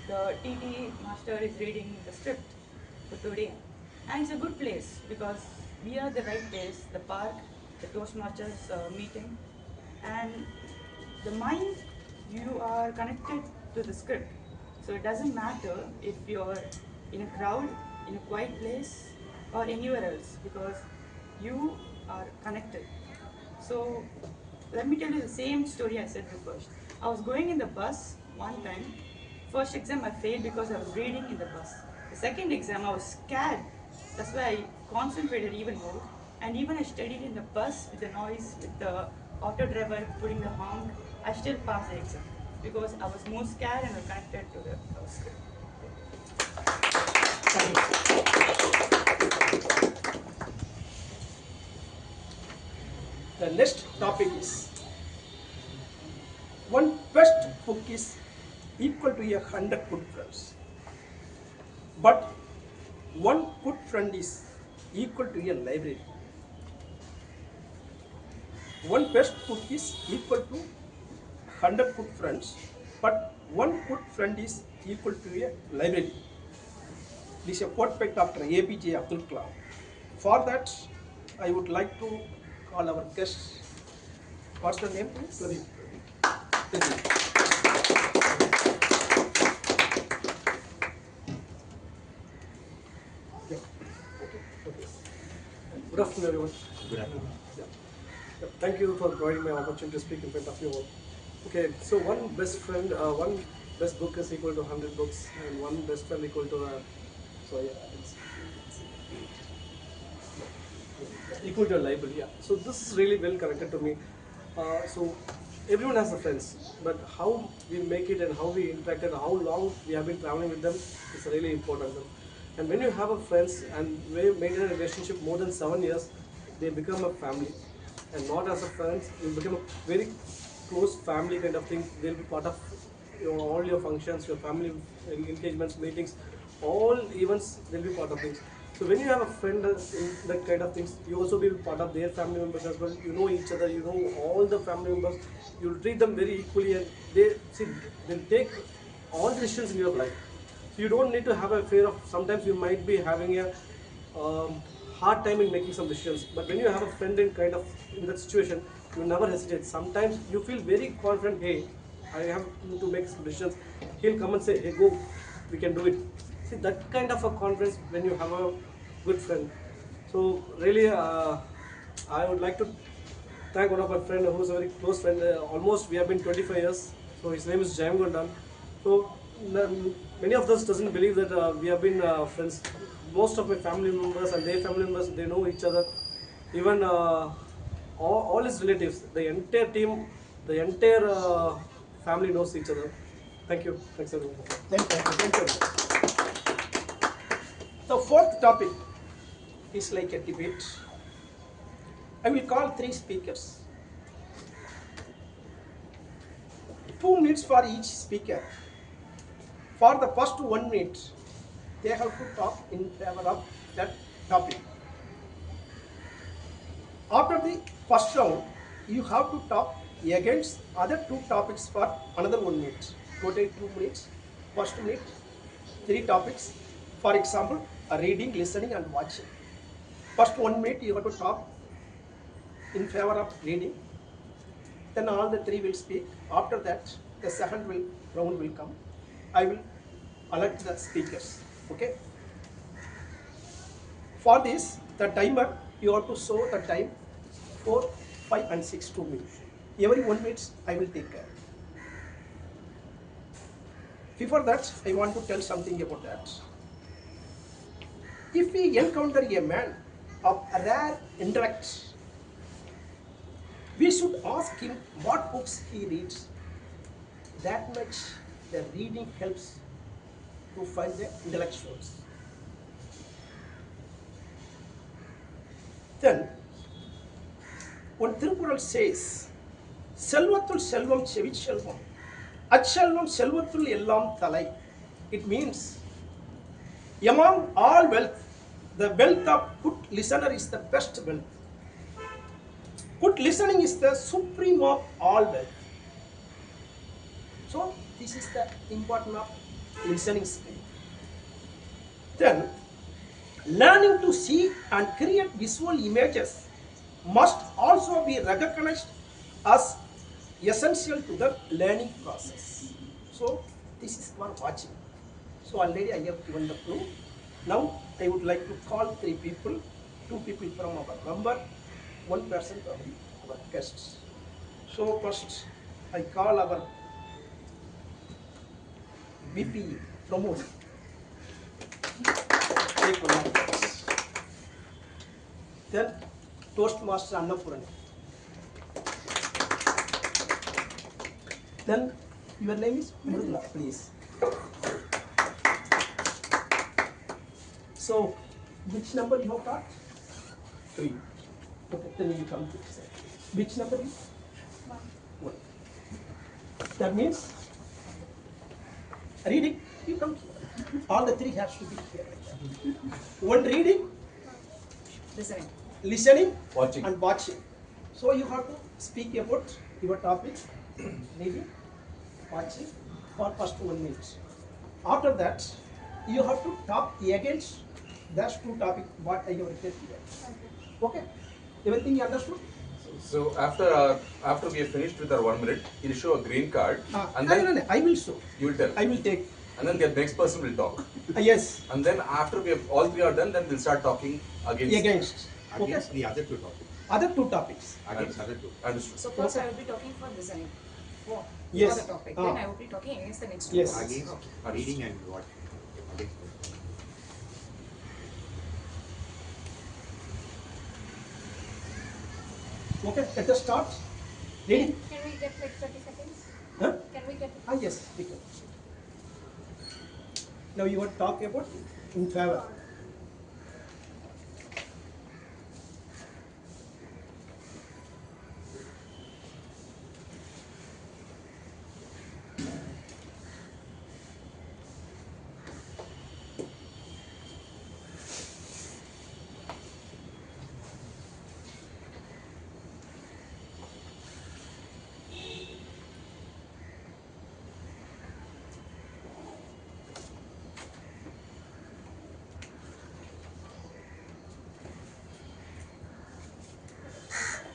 the TT master is reading the script for today, and it's a good place because we are the right place. The park, the Toastmasters meeting, and the mind, you are connected to the script. So it doesn't matter if you're in a crowd, in a quiet place, or anywhere else because you are connected. So let me tell you the same story I said before. I was going in the bus one time. First exam I failed because I was reading in the bus. The second exam I was scared. That's why I concentrated even more. And even I studied in the bus with the noise, with the auto driver putting the honk. I still passed the exam because I was more scared and connected to the script. The next topic is one best book is equal to 100 good friends. But one good friend is equal to a library. One best book is equal to 100 good friends, but one good friend is equal to a library. This is a quote by Dr. APJ Abdul Kalam. For that, I would like to call our guest. What's the name, please? Pradeep. Good afternoon, everyone. Good afternoon. Thank you for providing me opportunity to speak in front of you all. Okay, so one best friend, one best book is equal to 100 books, and one best friend equal to equal to a library. Yeah. So this is really well connected to me. So everyone has a friends, but how we make it and how we interact and how long we have been traveling with them is really important. And when you have a friends and we maintain a relationship more than 7 years, they become a family. And not as a friends, you become a very close family kind of thing. They'll be part of all your functions, your family engagements, meetings, all events. They'll be part of things. So when you have a friend in that kind of things, you also be part of their family members as well. You know each other. You know all the family members. You'll treat them very equally, and they'll take all the decisions in your life. So you don't need to have a fear of. Sometimes you might be having a hard time in making some decisions, but when you have a friend in that situation, you never hesitate. Sometimes you feel very confident. Hey, I have to make some decisions. He'll come and say, "Hey, go, we can do it." See that kind of a confidence when you have a good friend. So really, I would like to thank one of my friend who's a very close friend. Almost we have been 25 years. So his name is Jayam. So many of us doesn't believe that we have been friends. Most of my family members and their family members, they know each other. Even all his relatives, the entire team, the entire family knows each other. Thank you. Thanks everyone. Thank you. The fourth topic is like a debate. I will call 3 speakers. 2 minutes for each speaker. For the first 1 minute, they have to talk in favor of that topic. After the first round, you have to talk against other 2 topics for another 1 minute. Total 2 minutes. First minute, 3 topics. For example, reading, listening, and watching. First 1 minute, you have to talk in favor of reading. Then all the 3 will speak. After that, the second round will come. I will alert the speakers. Okay. For this, the timer, you have to show the time 4, 5, and 6, 2 minutes. Every 1 minute, I will take care. Before that, I want to tell something about that. If we encounter a man of rare intellect, we should ask him what books he reads. That much the reading helps to find the intellectuals. Then, one Tirukural says, Selvathul Selvam Chevichelvam, Achelvam Selvathul Ellam Talai. It means, among all wealth, the wealth of good listener is the best wealth. Good listening is the supreme of all wealth. So, this is the importance of listening skill. Then, learning to see and create visual images must also be recognized as essential to the learning process. So, this is for watching. So, already I have given the clue. Now, I would like to call 3 people, 2 people from our member, 1 person from our guests. So, first I call our BP Pramodh. Take 1 of us. Then Toastmaster Annaporani. Then your name is Mridula, please. So, which number you have got? 3. Okay, then you come to say. Which number is? 1. That means reading, you come here. All the 3 has to be here. 1 reading, listening, watching, and watching. So you have to speak about your topic, reading, watching, for first 1 minute. After that, you have to talk against those 2 topics what I have written here. Okay? Everything you understood? So after we have finished with our 1 minute, he'll show a green card, and then no, I will show. You will tell. I will take. And then the next person will talk. Yes. And then after we have all 3 are done, then we'll start talking against Okay. the other 2 topics. Other 2 topics. Against other 2. Understood. So first I will be talking for listening. For Yes. the topic. Then I will be talking against the next Yes. one. Against Okay. reading and what? Against. Okay, let us start. Reading. Can we get like 30 seconds? Huh? Can we get? Yes, we can. Now you want to talk about in favor.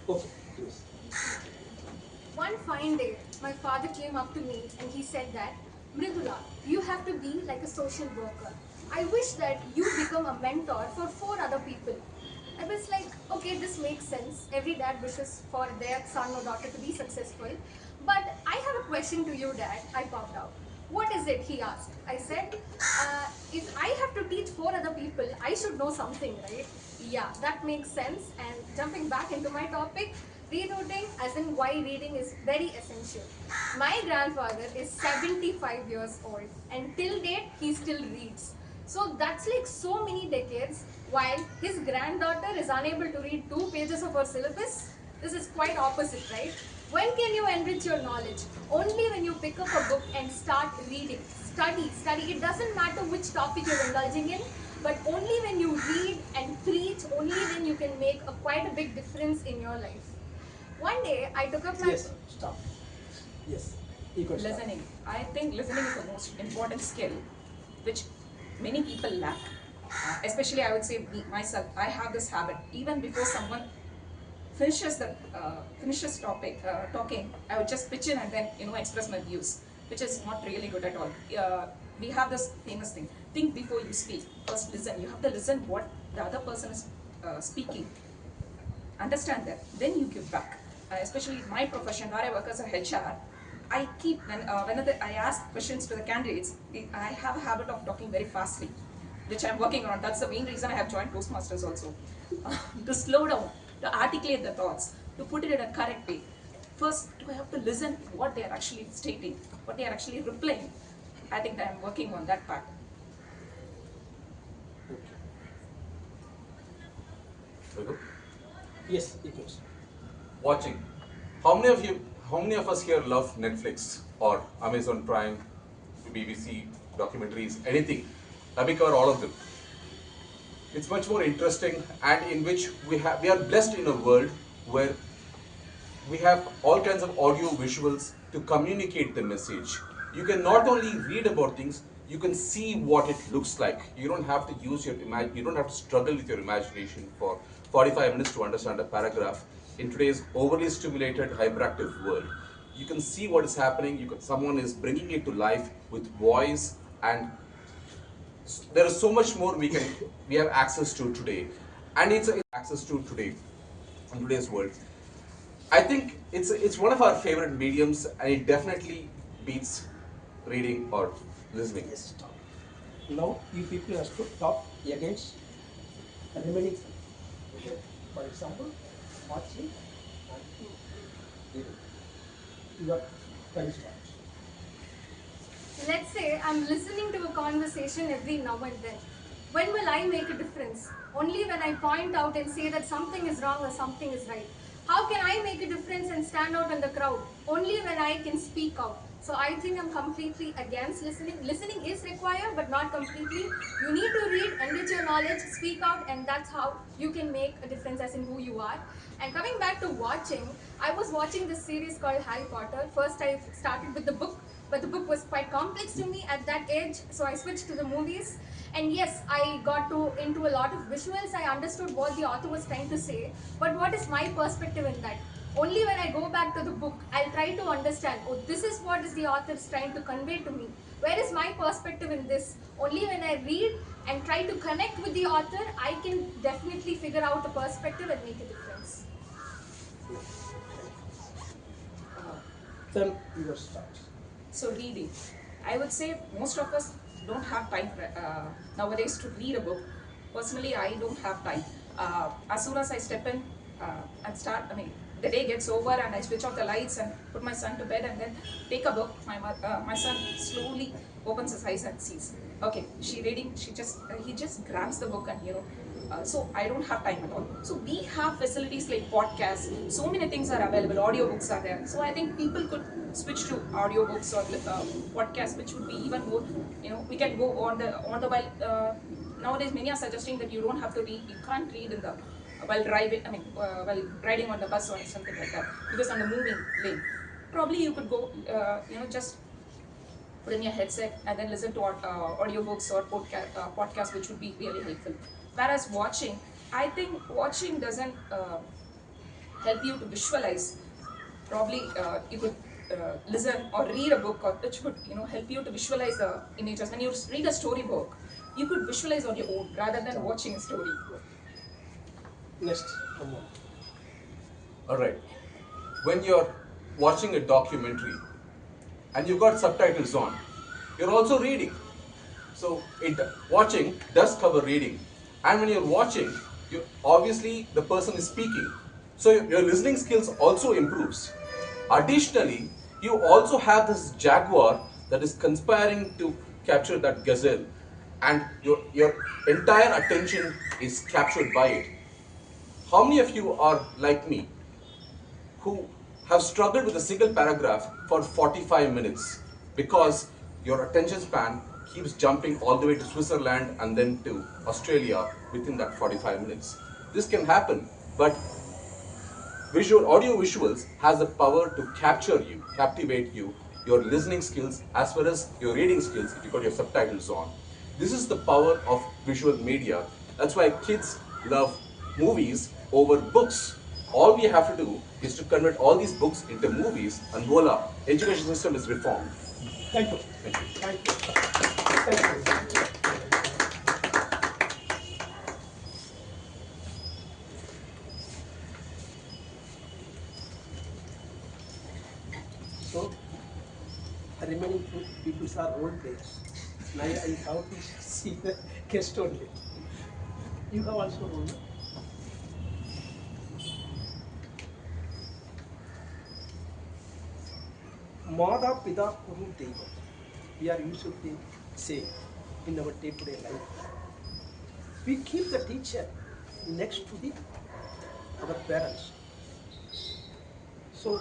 Okay. One fine day, my father came up to me and he said that, Mridula, you have to be like a social worker. I wish that you become a mentor for 4 other people. I was like, okay, this makes sense. Every dad wishes for their son or daughter to be successful. But I have a question to you, Dad. I popped out. What is it? He asked. I said, if I have to teach 4 other people, I should know something, right? Yeah, that makes sense. And jumping back into my topic, rerouting, as in why reading is very essential. My grandfather is 75 years old and till date he still reads. So that's like so many decades while his granddaughter is unable to read 2 pages of her syllabus. This is quite opposite, right? When can you enrich your knowledge? Only when you pick up a book and start reading. Study. It doesn't matter which topic you're indulging in, but only when you read and preach, only then you can make quite a big difference in your life. One day, I took up my... Yes, stop. Yes. You could start. Listening. I think listening is the most important skill which many people lack. Especially I would say myself, I have this habit. Even before someone finishes talking, I would just pitch in and then express my views, which is not really good at all. We have this famous thing: think before you speak. First, listen. You have to listen what the other person is speaking. Understand that. Then you give back. Especially in my profession, where I work as a HR, I keep whenever I ask questions to the candidates, I have a habit of talking very fastly. which I'm working on. That's the main reason I have joined Toastmasters also. To slow down, to articulate the thoughts, to put it in a correct way. First, do I have to listen what they are actually stating, what they are actually replying. I think that I'm working on that part. Yes, it goes. Watching. How many of us here love Netflix or Amazon Prime, BBC, documentaries, anything? We cover all of them. It's much more interesting, and in which we are blessed in a world where we have all kinds of audio visuals to communicate the message. You can not only read about things, you can see what it looks like. You don't have to use your you don't have to struggle with your imagination for 45 minutes to understand a paragraph in today's overly stimulated hyperactive world. You can see what is happening, someone is bringing it to life with voice, and there is so much more we have access to today, and it's access to today in today's world. I think it's one of our favorite mediums, and it definitely beats reading or listening. Yes, stop. Now you people have to talk against remaining. Okay. For example, watching and reading. Your time starts. Let's say I'm listening to a conversation every now and then. When will I make a difference? Only when I point out and say that something is wrong or something is right. How can I make a difference and stand out in the crowd? Only when I can speak out. So I think I'm completely against listening. Listening is required, but not completely. You need to read, enrich your knowledge, speak out, and that's how you can make a difference as in who you are. And coming back to watching, I was watching this series called Harry Potter. First I started with the book, but the book was quite complex to me at that age, so I switched to the movies. And yes, I got into a lot of visuals. I understood what the author was trying to say, but what is my perspective in that? Only when I go back to the book, I'll try to understand, oh, this is what is the author is trying to convey to me. Where is my perspective in this? Only when I read and try to connect with the author, I can definitely figure out a perspective and make a difference. Then you start. So reading. I would say most of us don't have time nowadays to read a book. Personally, I don't have time. As soon as I step in and start, the day gets over and I switch off the lights and put my son to bed and then take a book. My son slowly opens his eyes and sees, okay, she reading. He just grabs the book and so I don't have time at all. So we have facilities like podcasts. So many things are available. Audiobooks are there. So I think people could switch to audiobooks or podcasts, which would be even more. We can go on the while. Nowadays, many are suggesting that you don't have to read. You can't read in the while driving. While riding on the bus or something like that, because on the moving lane, probably you could go. Just put in your headset and then listen to audiobooks or podcasts, which would be really helpful. Whereas watching, I think watching doesn't help you to visualize. Probably you could listen or read a book, or which could help you to visualize the images. When you read a storybook, you could visualize on your own rather than watching a story. Next. All right. When you're watching a documentary and you've got subtitles on, you're also reading. So watching does cover reading. And when you're watching, obviously the person is speaking. So your listening skills also improves. Additionally, you also have this jaguar that is conspiring to capture that gazelle, and your entire attention is captured by it. How many of you are like me, who have struggled with a single paragraph for 45 minutes because your attention span keeps jumping all the way to Switzerland and then to Australia within that 45 minutes? This can happen, but audio visuals has the power to capture you, captivate you, your listening skills as well as your reading skills if you got your subtitles on. This is the power of visual media. That's why kids love movies over books. All we have to do is to convert all these books into movies, and voila, education system is reformed. Thank you. Thank you. Thank you. Thank you. So, the remaining two people are role players. Now I have to see the guest only. You have also role. Mada Pida Guru Deva. We are usually say in our day-to-day life. We keep the teacher next to our parents. So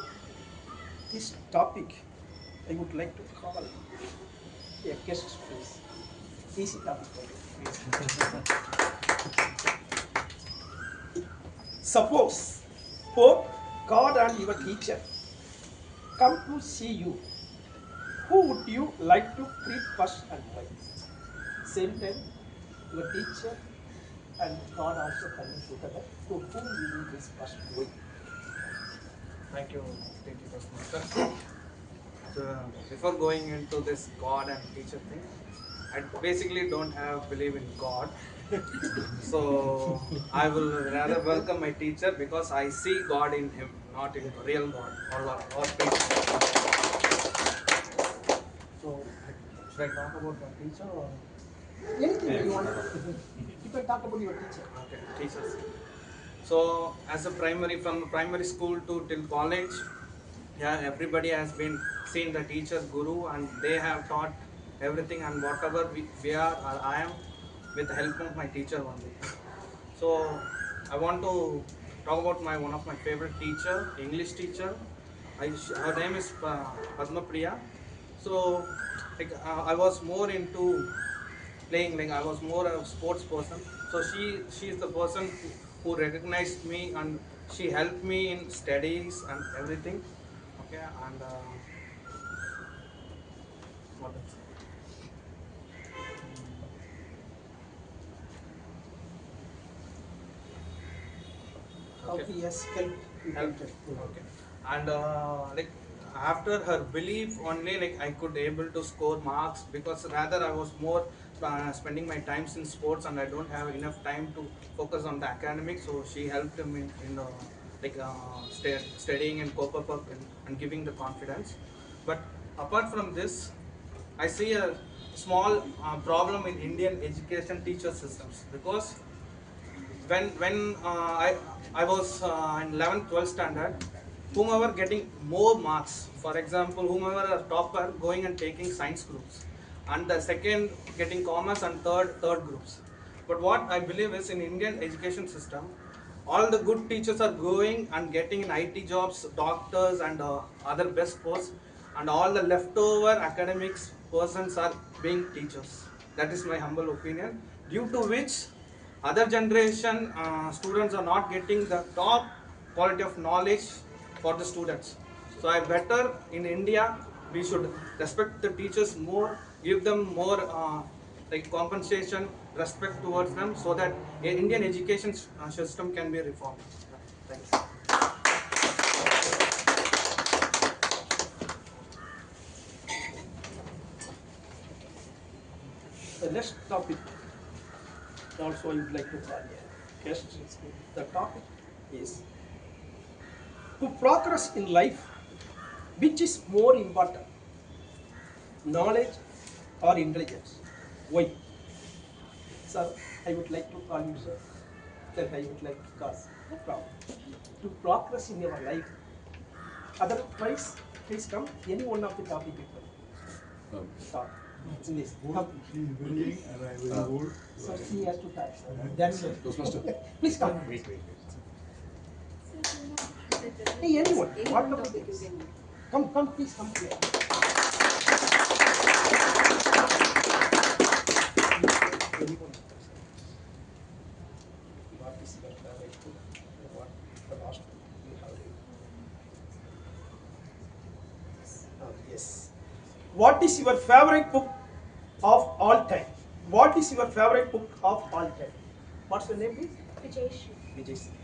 this topic I would like to call a guest please. Easy topic for you. Suppose both God and your teacher come to see you. Who would you like to greet first and why? Same time, your teacher and God also coming together. To whom you will greet first why? Thank you, TT Toastmaster. So, before going into this God and teacher thing, I basically don't have believe in God. So I will rather welcome my teacher because I see God in him, not in real God or teacher. So should I talk about my teacher or anything you want? You can talk about your teacher. Okay, teachers. So as a from primary school to till college, yeah, everybody has been seen the teacher's guru and they have taught everything and whatever we are or I am with the help of my teacher only. So I want to talk about one of my favorite teacher, English teacher. Her name is Padma Priya. So like, I was more into playing, like I was more a sports person. So she is the person who recognized me and she helped me in studies and everything. Okay, and what else? Okay, yes, help. Okay, and like after her belief only, like I could able to score marks because rather I was more spending my times in sports and I don't have enough time to focus on the academics. So she helped me in like studying and cope up and giving the confidence. But apart from this, I see a small problem in Indian education teacher systems because when I was in 11th 12th standard, whomever getting more marks, for example whomever a topper going and taking science groups and the second getting commerce and third groups. But what I believe is in Indian education system, all the good teachers are going and getting in IT jobs, doctors and other best posts, and all the leftover academics persons are being teachers. That is my humble opinion, due to which other generation students are not getting the top quality of knowledge for the students. So I better in India we should respect the teachers more, give them more like compensation, respect towards them, so that Indian education system can be reformed. Thanks. The next topic also I would like to call a guest. The topic is to progress in life, which is more important, knowledge or intelligence? Why? Sir, I would like to call you sir. Then I would like to call. No problem. To progress in your life. Otherwise, please come. Any one of the topic you can talk. Please come. So he has to talk. That's it. Please come. Wait. Hey, anyone. Whatever it is. Come, please come here. Anyone. What is your favorite food? What the last food you have eaten? Yes. What is your favorite book of all time? What is your favorite book of all time? What's your name, please? Vijayashree. Vijayashree.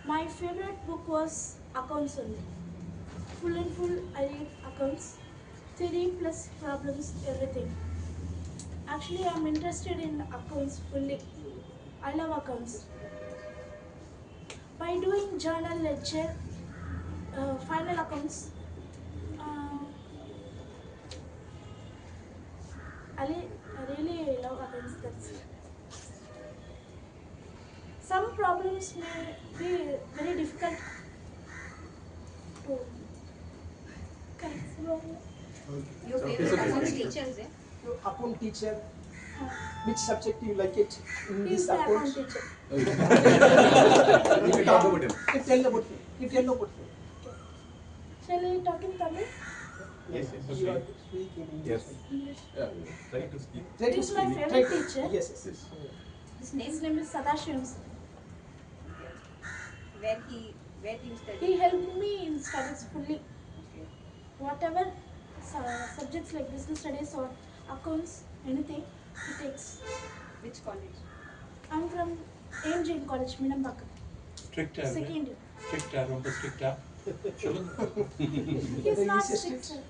My favorite book was accounts only. Full and full, I read accounts. Theory plus problems, everything. Actually, I'm interested in accounts fully. I love accounts. By doing journal ledger, final accounts, things may be very difficult to correct. Your favorite account teachers, eh? Your account teacher, which subject you like it in He is this the account account? teacher. You can talk about him. You tell about him. You tell about him. Shall I talk in Tamil? Yes, yes. You are speaking English. Yes. English. Yeah. Try to speak. Try to He is my speak. favorite Try to- teacher. Yes, yes, yes. His name is Sadashivam. Where do you study? He helped me in studies fully. Whatever subjects like business studies or accounts, anything, he takes. Which college? I'm from AMJ College, Minambaka. Strict Second year. strict ரொம்ப strict He's not strict, sir.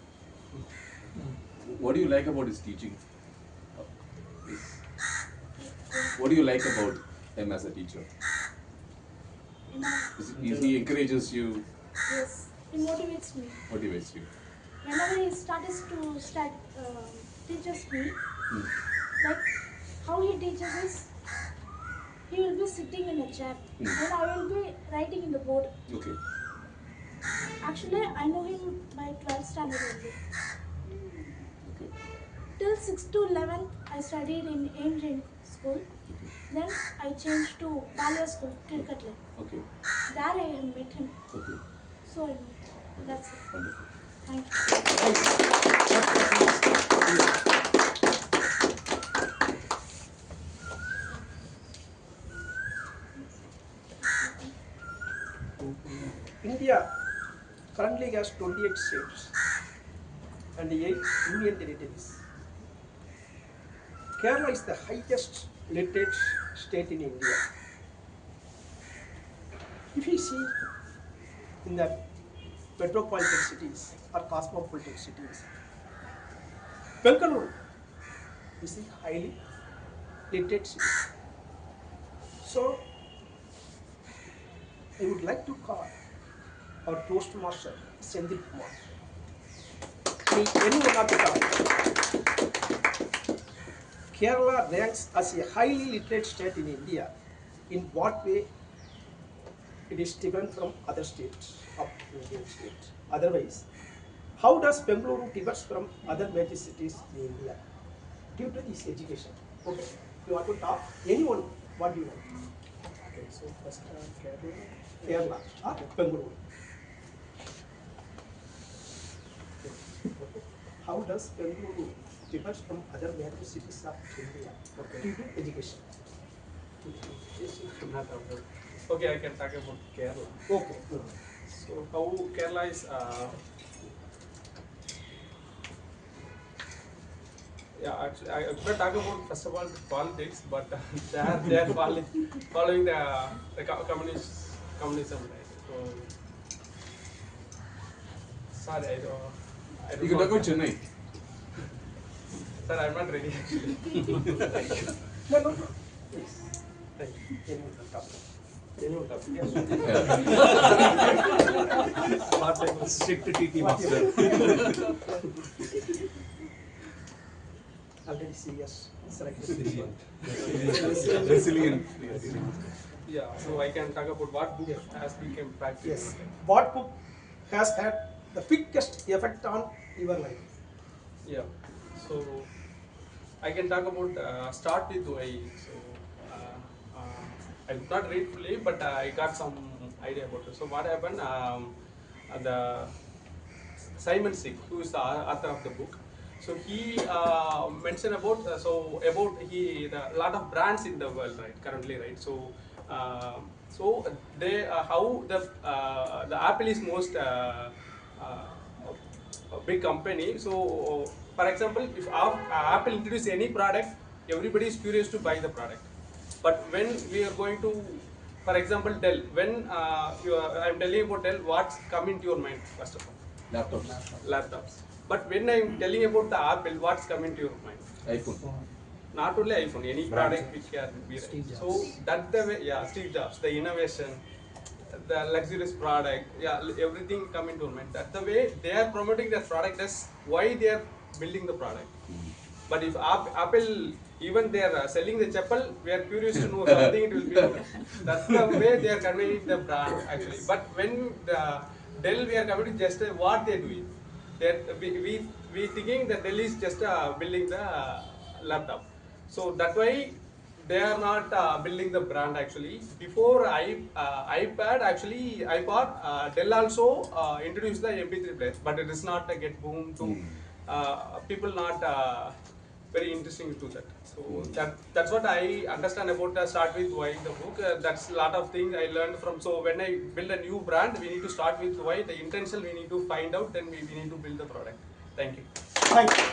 What do you like about his teaching? What do you like about him as a teacher? He encourages you, Yes, he motivates me. motivates you. Whenever he teaches me, like how he teaches us, he will be sitting in a chair. Then I will be writing in the board. Okay. Actually, I know him by 12th standard only. Till 6 to 11, I studied in AMJ school. Then I changed to Balia school, Kirkatla. Okay. There I have met him. Okay. So I met. That's it. Wonderful. Thank you. India currently has 28 states and 8 union territories. Kerala is the highest literate state in India. If you see in the metropolitan cities or cosmopolitan cities, Bengaluru is a highly literate city. So, I would like to call our Toastmaster, Senthilkumar. Anyone of the time. Kerala ranks as a highly literate state in India. In what way it is different from other states of Indian states? Otherwise, how does Bengaluru differ from other major cities in India? Due to this education. Okay, you want to talk? Anyone, what do you want? Okay, so first Kerala or Bengaluru. How does Bengaluru differ from other major cities of India due to education? Okay, I can talk about Kerala. Okay. So how Kerala is actually I could talk about first of all politics, but they are following the communism, right? So sorry, I don't. You can talk about Chennai. Sir, I'm not ready actually. No, no, no. Please. Thank you. Anyone can talk. Anyone talk. Yes. Strict TT master. Already serious. Resilient. Yeah, so I can talk about what book has become practical. Yes. What book has had the biggest effect on your life? Yeah, so I can talk about start with why. So I did not read fully, but I got some idea about it. So what happened? The Simon Sick, who is the author of the book, so he mentioned about the lot of brands in the world, right? Currently, right? So they how the Apple is most a big company. So for example, if Apple introduce any product, everybody is curious to buy the product. But when we are going to, for example, Dell, when I'm telling about Dell, what's coming to your mind first of all? Laptops. But when I'm telling about the Apple, what's coming to your mind? iPhone. Not only iPhone, any product which can be right. So that's the way, yeah, Steve Jobs, the innovation, the luxurious product, yeah, everything come into mind. That's the way they are promoting their product. That's why they are building the product. But if Apple Even they are selling the chapel, we are curious to know something it will be. That's the way they are conveying the brand actually. But when the Dell, we are coming to just what they are doing. We thinking that Dell is just building the laptop. So that way they are not building the brand actually. Before iPad actually, iPod, Dell also introduced the MP3 player, but it is not get boom to people not very interesting to that. So that's what I understand about the start with why the book. That's a lot of things I learned from. So when I build a new brand, we need to start with why, the intention we need to find out, then we need to build the product. Thank you. Thank you.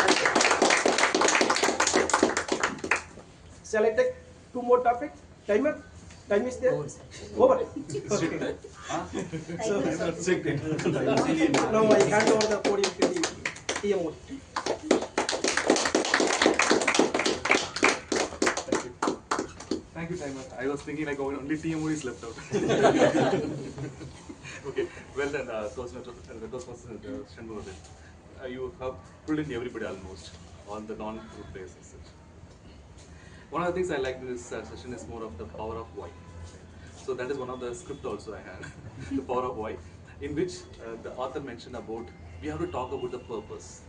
Shall I take 2 more topics? Timer? Time is there? Over. Okay. So, now I hand over the podium to the TMoD. Thank you, Timer. I was thinking like only TMoD is left out. Okay, well done, Toastmasters and Shanmughavel. You have pulled in everybody almost, all the non-group players as such. One of the things I like in this session is more of the power of why. So that is one of the script also I had, the power of why, in which the author mentioned about we have to talk about the purpose.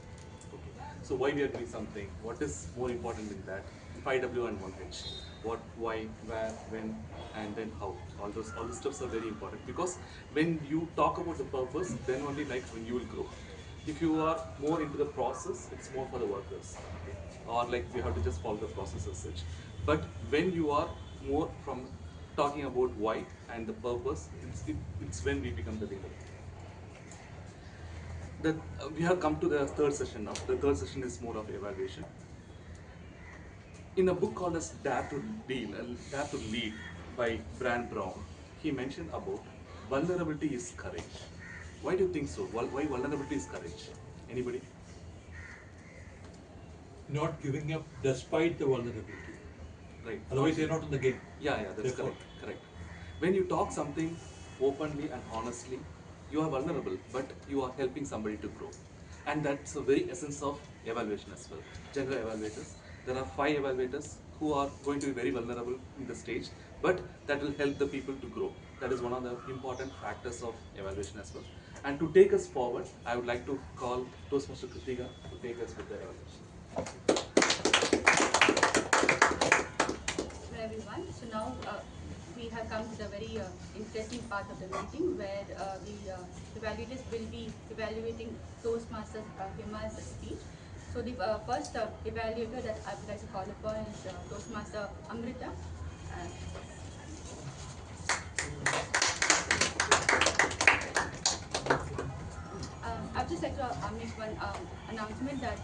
Okay. So why we are doing something, what is more important in that, 5W and 1H. What, why, where, when, and then how. All the steps are very important, because when you talk about the purpose, then only like when you will grow. If you are more into the process, it's more for the workers. Okay? Or like you have to just follow the process as such. But when you are more from talking about why and the purpose, it's when we become the leader. We have come to the third session now. The third session is more of evaluation. In a book called as Dare to Lead by Brand Brown, he mentioned about vulnerability is courage. Why do you think so? Why vulnerability is courage? Anybody? Not giving up despite the vulnerability. Right. Otherwise, you're not in the game. Yeah, that's correct. When you talk something openly and honestly, you are vulnerable, but you are helping somebody to grow. And that's the very essence of evaluation as well. General evaluators. There are 5 evaluators who are going to be very vulnerable in the stage, but that will help the people to grow. That is one of the important factors of evaluation as well. And to take us forward, I would like to call Toastmaster Krithika to take us with the evaluation. Hello everyone. So now we have come to the very interesting part of the meeting where the evaluators will be evaluating Toastmasters Hema's speech. So the first evaluator that I would like to call upon is Toastmaster Amirtha. I'd just like to make one announcement that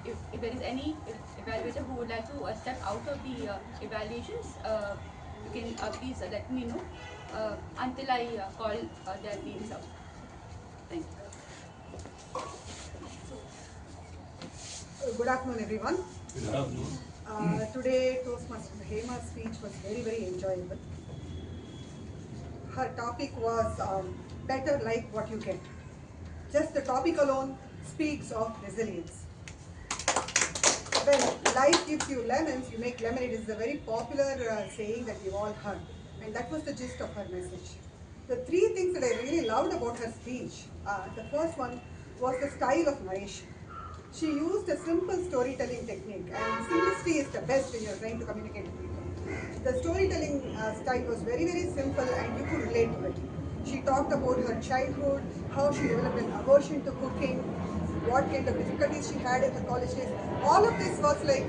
if there is any evaluator who would like to step out of the evaluations, you can please let me know until I call their names out. Thank you. Good afternoon, everyone. Good afternoon. Today, Toastmaster Hema's speech was very, very enjoyable. Her topic was better like what you get. Just the topic alone speaks of resilience. When life gives you lemons, you make lemonade is a very popular saying that we've all heard. And that was the gist of her message. The 3 things that I really loved about her speech, the first one was the style of narration. She used a simple storytelling technique, and simplicity is the best when you're trying to communicate with people. The storytelling style was very, very simple and you could relate to it. She talked about her childhood, how she developed an aversion to cooking, what kind of difficulties she had in her college days. All of this was like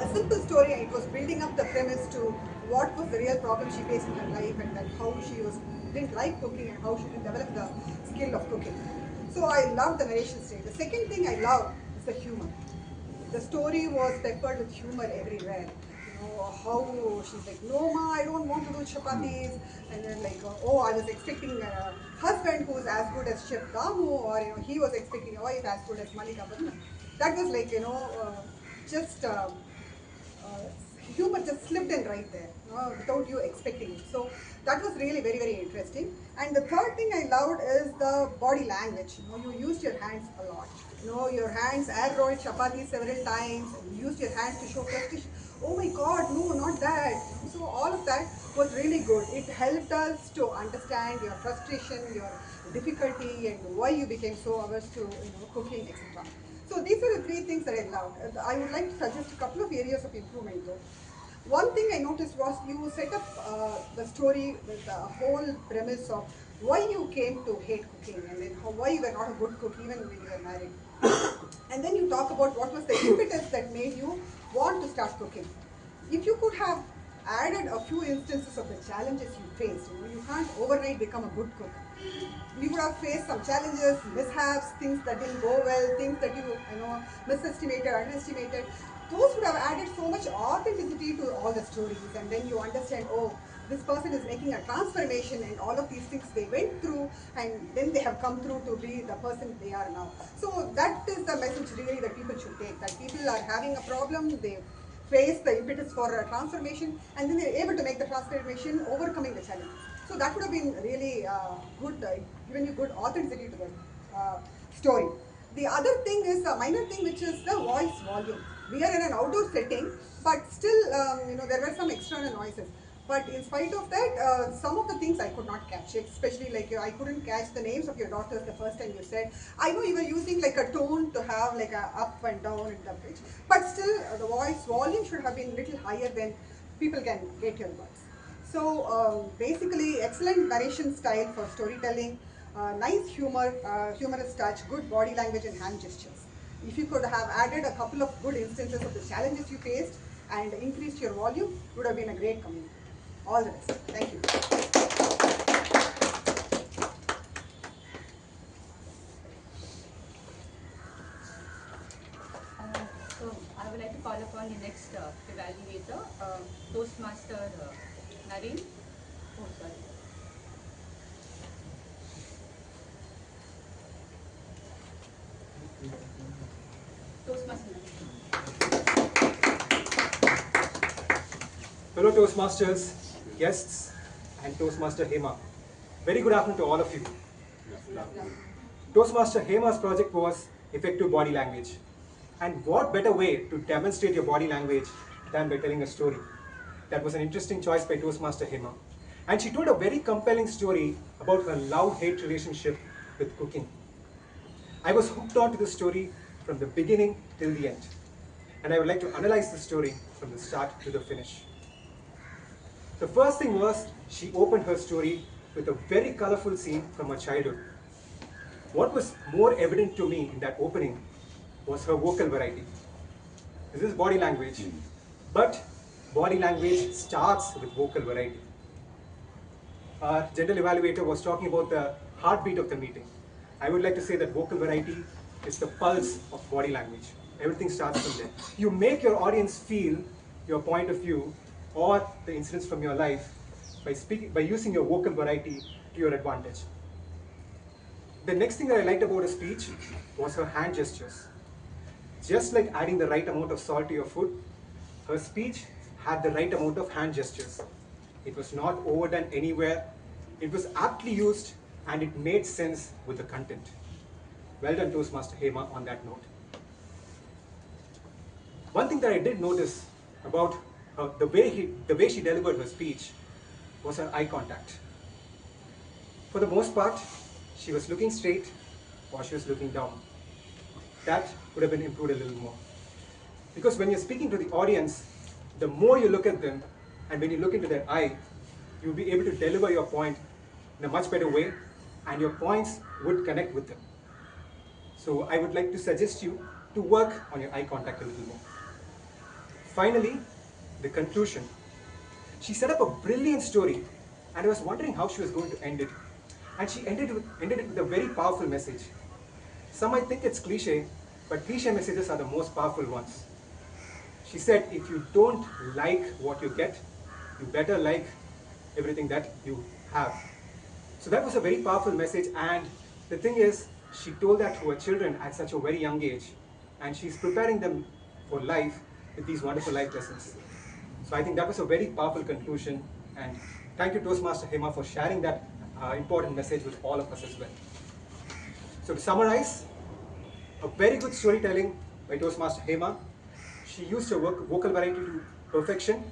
a simple story, and it was building up the premise to what was the real problem she faced in her life, and that how she didn't like cooking and how she didn't develop the skill of cooking. So I love the narration stage. The second thing I love is the humor. The story was peppered with humor everywhere. You know, how she's like, no ma, I don't want to do chapatis. And then like, oh, I was expecting a husband who's as good as Chef Damu, or you know, he was expecting a wife as good as Malika. But that was like, you know, just humor just slipped in right there, without you expecting it. So that was really very, very interesting. And the third thing I loved is the body language. You used your hands a lot. Your hands air rolled chapati several times. You used your hands to show frustration. Oh my God, no, not that. So all of that was really good. It helped us to understand your frustration, your difficulty, and why you became so averse to cooking, etc. So these are the three things that I loved. I would like to suggest a couple of areas of improvement though. One thing I noticed was you set up the story with the whole premise of why you came to hate cooking and then why you were not a good cook even when you were married. And then you talk about what was the impetus that made you want to start cooking. If you could have added a few instances of the challenges you faced, you can't overnight become a good cook. You would have faced some challenges, mishaps, things that didn't go well, things that you misestimated, underestimated. Those would have added so much authenticity to all the stories, and then you understand, oh, this person is making a transformation, and all of these things they went through, and then they have come through to be the person they are now. So that is the message really that people should take, that people are having a problem, they face the impetus for a transformation, and then they're able to make the transformation overcoming the challenge. So that would have been really good, given you good authenticity to the story. The other thing is a minor thing, which is the voice volume. We are in an outdoor setting, but still, there were some external noises. But in spite of that, some of the things I could not catch, especially like I couldn't catch the names of your daughters the first time you said. I know you were using like a tone to have like a up and down in the pitch, but still the voice volume should have been a little higher than people can get your words. So basically, excellent narration style for storytelling, nice humor, humorous touch, good body language and hand gestures. If you could have added a couple of good instances of the challenges you faced and increased your volume, it would have been a great community. All the best. Thank you. So I would like to call upon the next evaluator, Toastmaster Narendra. Oh, sorry. Toastmaster Fellow Toastmasters, guests, and Toastmaster Hema. Very good afternoon to all of you. Toastmaster Hema's project was effective body language. And what better way to demonstrate your body language than by telling a story? That was an interesting choice by Toastmaster Hema. And she told a very compelling story about her love-hate relationship with cooking. I was hooked onto the story from the beginning till the end. And I would like to analyze the story from the start to the finish. The first thing was, she opened her story with a very colorful scene from her childhood. What was more evident to me in that opening was her vocal variety. This is body language, but body language starts with vocal variety. Our general evaluator was talking about the heartbeat of the meeting. I would like to say that vocal variety is the pulse of body language. Everything starts from there. You make your audience feel your point of view or the incidents from your life by using your vocal variety to your advantage. The next thing that I liked about her speech was her hand gestures. Just like adding the right amount of salt to your food, her speech had the right amount of hand gestures. It was not overdone anywhere. It was aptly used and it made sense with the content. Well done, Toastmaster Hema, on that note. One thing that I did notice about the way she delivered her speech was her eye contact. For the most part, she was looking straight or she was looking down. That would have been improved a little more. Because when you're speaking to the audience, the more you look at them and when you look into their eye, you'll be able to deliver your point in a much better way and your points would connect with them. So I would like to suggest you to work on your eye contact a little more. Finally, the conclusion. She set up a brilliant story and I was wondering how she was going to end it. And she ended it with a very powerful message. Some might think it's cliche, but cliche messages are the most powerful ones. She said, if you don't like what you get, you better like everything that you have. So that was a very powerful message, and the thing is, she told that to her children at such a very young age, and she's preparing them for life with these wonderful life lessons. So I think that was a very powerful conclusion, and thank you Toastmaster Hema for sharing that important message with all of us as well. So to summarize, a very good storytelling by Toastmaster Hema. She used her vocal variety to perfection,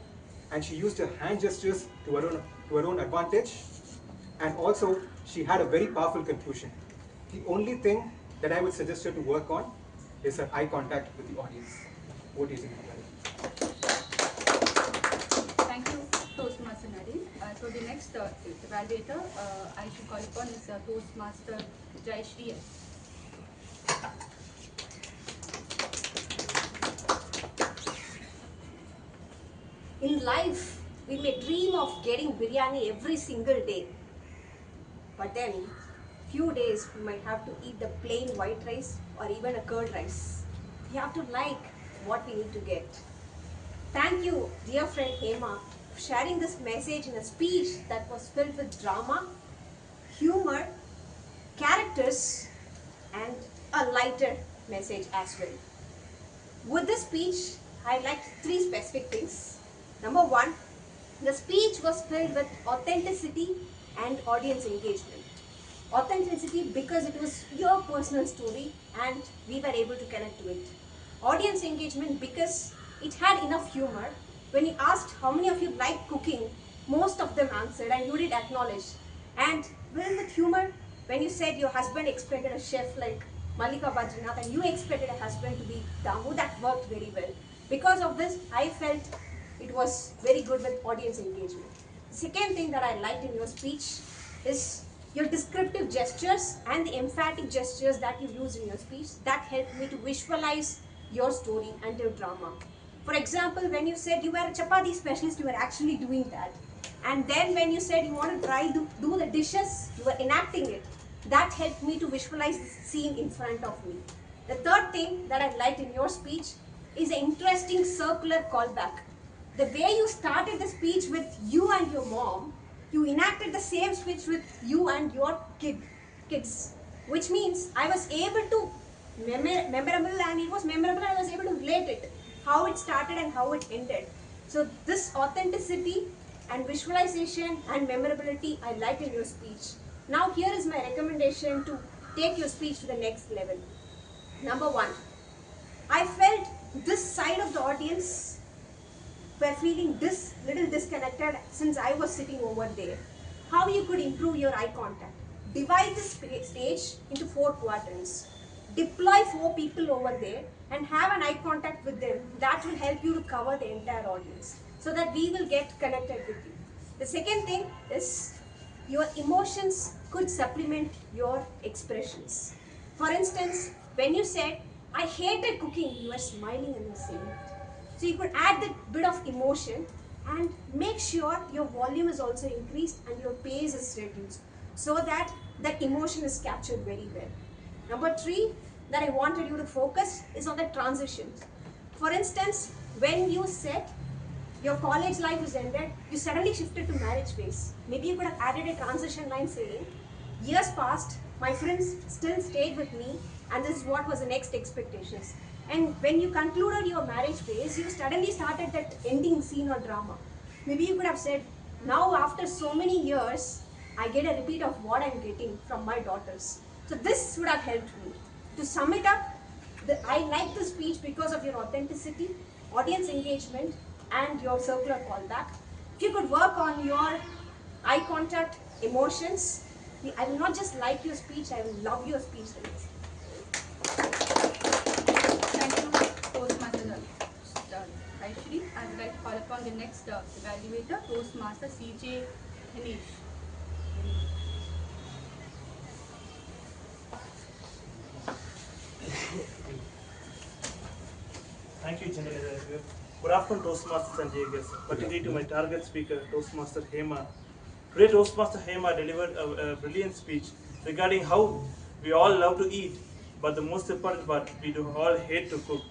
and she used her hand gestures to her own advantage, and also she had a very powerful conclusion. The only thing that I would suggest her to work on is her eye contact with the audience. What is it? Thank you, Toastmaster Narendra. So the next evaluator I should call upon is Toastmaster Jayashri S. In life, we may dream of getting biryani every single day. But then, few days we might have to eat the plain white rice or even a curd rice. We have to like what we need to get. Thank you, dear friend Hema, for sharing this message in a speech that was filled with drama, humor, characters, and a lighter message as well. With this speech, I liked 3 specific things. Number 1, the speech was filled with authenticity and audience engagement. Authenticity because it was your personal story and we were able to connect to it. Audience engagement because it had enough humor. When you asked how many of you like cooking, most of them answered and you did acknowledge. And with humor, when you said your husband expected a chef like Mallika Bajrinath and you expected a husband to be Damu, that worked very well. Because of this, I felt it was very good with audience engagement. The second thing that I liked in your speech is your descriptive gestures and the emphatic gestures that you use in your speech. That helped me to visualize your story and your drama. For example, when you said you were a chapati specialist, you were actually doing that. And then when you said you want to try to do the dishes, you were enacting it. That helped me to visualize the scene in front of me. The third thing that I liked in your speech is an interesting circular callback. The way you started the speech with you and your mom, you enacted the same speech with you and your kids, which means I was able to memorable, and it was memorable. I was able to relate it, how it started and how it ended. So this authenticity and visualization and memorability I liked in your speech. Now here is my recommendation to take your speech to the next level. Number 1, I felt this side of the audience were feeling little disconnected since I was sitting over there. How you could improve your eye contact. Divide the stage into 4 quadrants. Deploy 4 people over there and have an eye contact with them. That will help you to cover the entire audience so that we will get connected with you. The second thing is your emotions could supplement your expressions. For instance, when you said, I hated cooking, you were smiling and you were saying it. So you could add that bit of emotion and make sure your volume is also increased and your pace is reduced so that that emotion is captured very well. Number 3 that I wanted you to focus is on the transitions. For instance, when you said your college life is ended, you suddenly shifted to marriage phase. Maybe you could have added a transition line saying, years passed, my friends still stayed with me and this is what was the next expectations. And when you concluded your marriage phase, you suddenly started that ending scene or drama. Maybe you could have said, now after so many years, I get a repeat of what I'm getting from my daughters. So this would have helped me. To sum it up, I like the speech because of your authenticity, audience engagement, and your circular callback. If you could work on your eye contact, emotions, I will not just like your speech, I will love your speech. Thank you, Toastmaster Jayashri. I would like to call upon the next evaluator, Toastmaster C J Anish. Thank you, General. Good afternoon, Toastmasters and guests, particularly to my target speaker, Toastmaster Hema. Today, Toastmaster Hema delivered a brilliant speech regarding how we all love to eat, but the most important part, we do all hate to cook.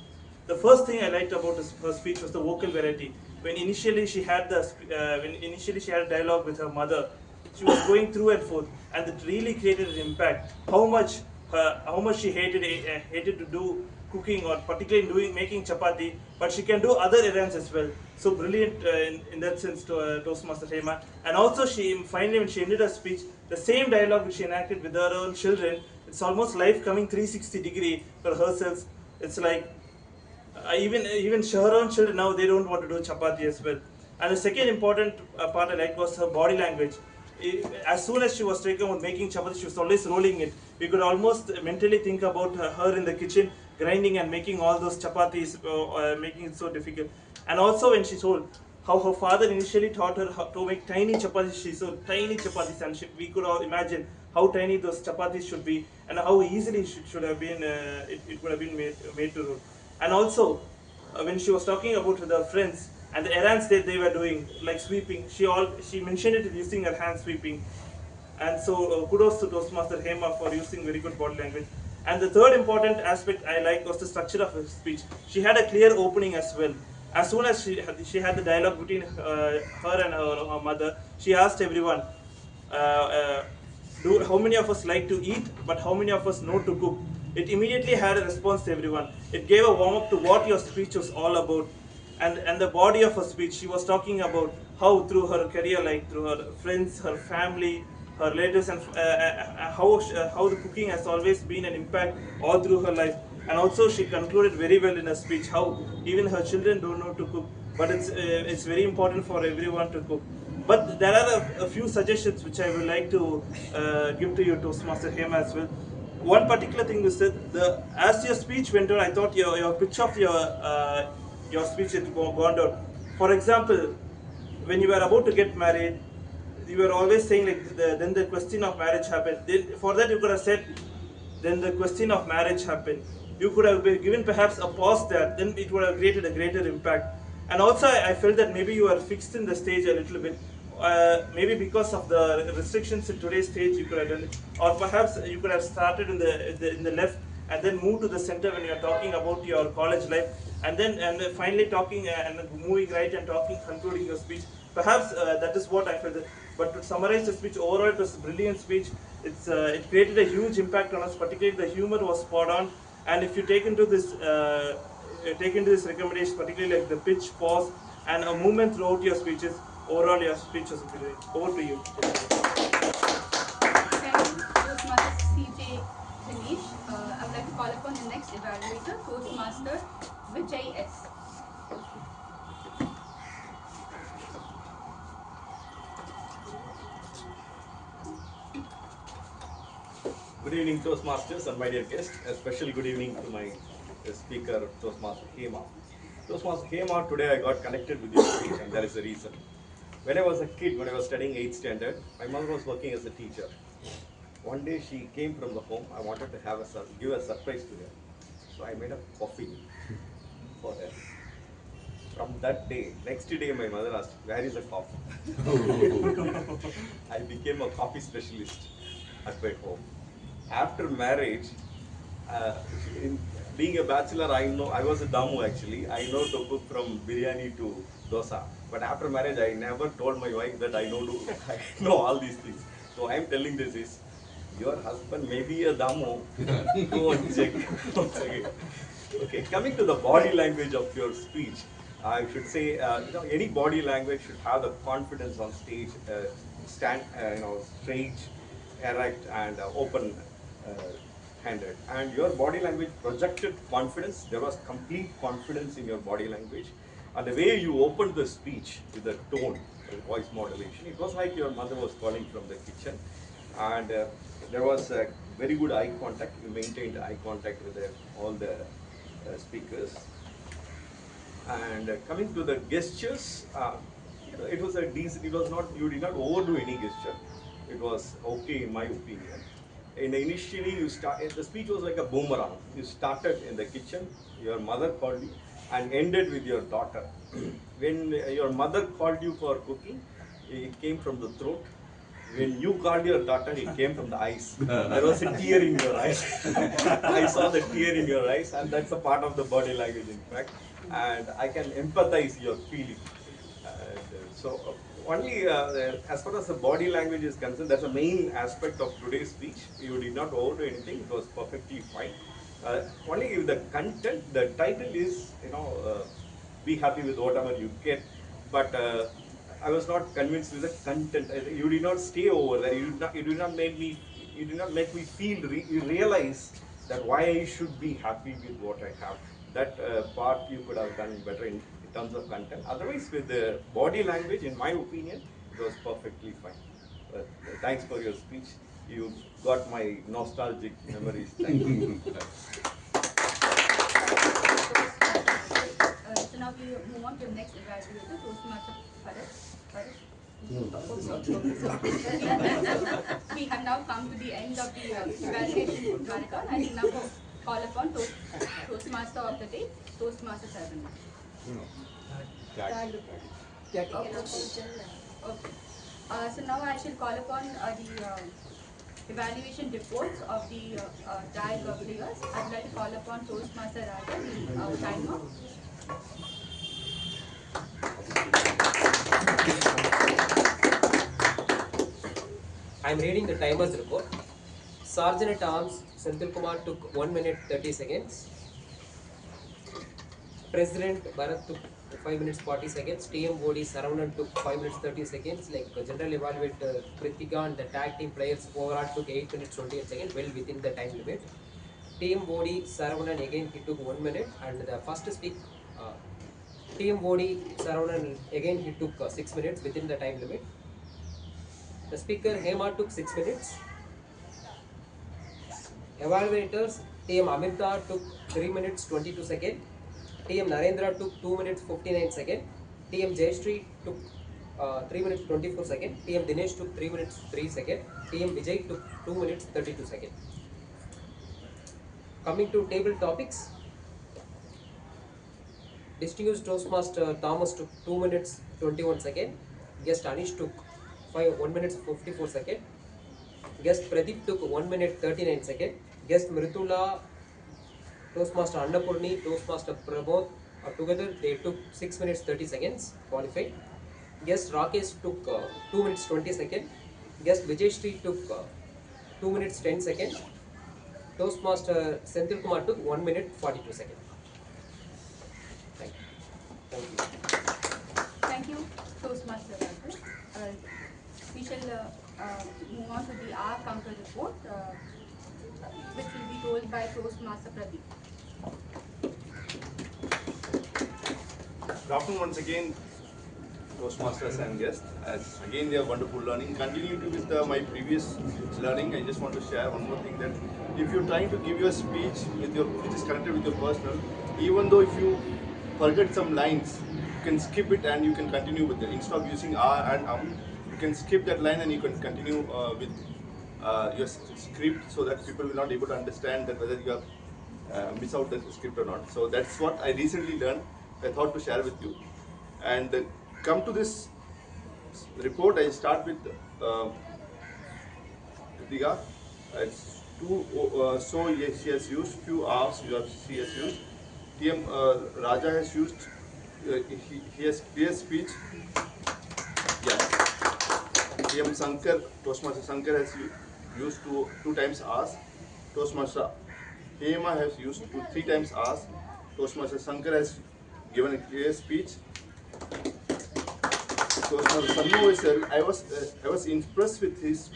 The first thing I liked about her speech was the vocal variety. When initially she had a dialogue with her mother, she was going through and forth, and it really created an impact. How much how much she hated to do cooking, or particularly making chapati, but she can do other errands as well. So brilliant in that sense to Toastmaster Hema. And also she finally, when she ended her speech, the same dialogue which she enacted with her own children, it's almost life coming 360-degree for herself. It's like even her own children now, they don't want to do chapati as well. And the second important part I liked was her body language. As soon as she was taken with making chapati, she was always rolling it. We could almost mentally think about her in the kitchen, grinding and making all those chapatis, making it so difficult. And also when she told how her father initially taught her how to make tiny chapatis, she saw tiny chapatis, and we could all imagine how tiny those chapatis should be, and how easily it should have been, it could have been made to roll. And also, when she was talking about the friends and the errands that they were doing, like sweeping, she mentioned it using her hand sweeping. And so kudos to Toastmaster Hema for using very good body language. And the third important aspect I liked was the structure of her speech. She had a clear opening as well. As soon as she had the dialogue between her and her mother, she asked everyone, how many of us like to eat, but how many of us know to cook? It immediately had a response to everyone. It gave a warm-up to what your speech was all about. And the body of her speech, she was talking about how through her career, like through her friends, her family, her relatives, and how the cooking has always been an impact all through her life. And also she concluded very well in her speech how even her children don't know to cook, but it's very important for everyone to cook. But there are a few suggestions which I would like to give to you, Toastmaster Hema, as well. One particular thing is that as your speech went on, I thought your pitch of your speech had gone down. For example, when you were about to get married, you were always saying like then the question of marriage happened. Then for that you could have said, then the question of marriage happened. You could have given perhaps a pause there. Then it would have created a greater impact. And also I felt that maybe you were fixed in the stage a little bit. Maybe because of the restrictions in today's stage, you could have done it, or perhaps you could have started in the left and then moved to the center when you are talking about your college life, and then finally talking and moving right and concluding your speech. Perhaps that is what I felt. But to summarize the speech, overall it was a brilliant speech. It created a huge impact on us. Particularly the humor was spot on, and if you take into this recommendation, particularly like the pitch, pause, and a movement throughout your speeches, overall your speech was brilliant. Over to you. Toastmaster CJ Dinesh. I would like to call upon the next evaluator, Toastmaster Vijay S. Good evening, Toastmasters and my dear guests. A special good evening to my speaker, Toastmaster Hema. Toastmaster Hema, today I got connected with your speech, and there is a reason. When I was a kid, when I was studying 8th standard, my mother was working as a teacher. One day she came from the home. I wanted to give a surprise to her. So I made a coffee for her. From that day, next day my mother asked, where is the coffee? I became a coffee specialist at my home. After marriage, being a bachelor, I was a damu actually. I know to cook from biryani to dosa. But after marriage, I never told my wife that I know all these things. So I am telling this is, your husband may be a damu. Go and check. Okay, coming to the body language of your speech, I should say, any body language should have the confidence on stage, stand, straight, erect, and open-handed. And your body language projected confidence. There was complete confidence in your body language. And the way you opened the speech with the tone, the voice modulation, it was like your mother was calling from the kitchen. And there was a very good eye contact. You maintained eye contact with all the speakers. And coming to the gestures, it was a decent. It was not. You did not overdo any gesture. It was okay in my opinion. Initially, the speech was like a boomerang. You started in the kitchen. Your mother called you, and ended with your daughter. When your mother called you for cooking, it came from the throat. When you called your daughter, it came from the eyes. There was a tear in your eyes. I saw the tear in your eyes, and that's a part of the body language, in fact. And I can empathize your feeling. And so, only as far as the body language is concerned, that's the main aspect of today's speech. You did not overdo anything; it was perfectly fine. Only if the content, the title is, be happy with whatever you get. But I was not convinced with the content. You did not stay over there. You did not make me. You did not make me feel. You realize that why I should be happy with what I have. That part you could have done better in terms of content. Otherwise, with the body language, in my opinion, it was perfectly fine. Thanks for your speech. You got my nostalgic memories. Thank you. So now we move on to the next evaluator, Toastmaster Barath. We have now come to the end of the evaluation marathon. I will now call upon Toastmaster of the day, Toastmaster Saravanan. Okay. So now I shall call upon the evaluation reports of the DAG players. I would like to call upon Toastmaster Raja, the timer. I am reading the timer's report. Sergeant at Arms Senthilkumar took 1 minute 30 seconds. President Barath took 5 minutes 40 seconds. TMoD Saravanan took 5 minutes 30 seconds. Like general evaluator Krithika and the tag team players overall took 8 minutes 28 seconds, well within the time limit. TMoD Saravanan again he took 1 minute, and the first speak TMoD Saravanan again he took 6 minutes within the time limit. The speaker Hema took 6 minutes. Evaluators TM Amirtha took 3 minutes 22 seconds. TM Narendra took 2 minutes 59 seconds. TM Jayashri took 3 minutes 24 seconds. TM Dinesh took 3 minutes 3 seconds. TM Vijay took 2 minutes 32 seconds. Coming to table topics, distinguished Toastmaster Thomas took 2 minutes 21 seconds. Guest Anish took 1 minute 54 seconds. Guest Pradeep took 1 minute 39 seconds. Guest Mridula, Toastmaster Annaporani, Toastmaster Pramodh, together they took 6 minutes 30 seconds qualified. Guest Rakesh took 2 minutes 20 seconds. Guest Vijayashree took 2 minutes 10 seconds. Toastmaster Senthilkumar took 1 minute 42 seconds. Thank you. Thank you, Toastmaster Rakesh. We shall move on to the R counter report, which will be told by Toastmaster Pradeep. Good afternoon once again, Toastmasters and guests. As again, they are wonderful learning. Continuing with my previous learning, I just want to share one more thing, that if you're trying to give your speech which is connected with your personal, even though if you forget some lines, you can skip it and you can continue with it. Instead of using R and you can skip that line and you can continue with your script, so that people will not be able to understand that whether you have miss out the script or not. So that's what I recently learned. I thought to share with you. And come to this report, I start with Krithika. It's two, so yes, she has used few R's, she has used. TM Raja has used, he has clear speech. Yes. TM Shankar, Toastmaster Shankar has used two times R's. Toastmaster Hema has used 3 times R's. Toastmaster Shankar has given a clear speech. Toastmaster Shanmughavel, I was impressed with his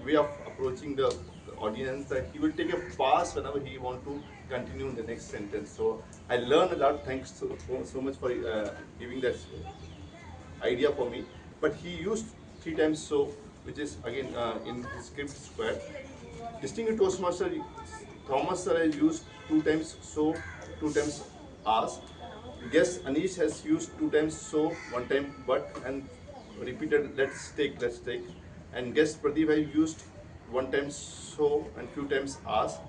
way of approaching the audience, that he will take a pause whenever he want to continue in the next sentence. So I learned a lot. Thanks so much for giving that idea for me. But he used 3 times so, which is again in his script square. Distinguished Toastmaster Thomas sir has used 2 times so, 2 times as. Guest Anish has used 2 times so, 1 time but, and repeated let's take. And guest Pradeep has used 1 time so and few times as.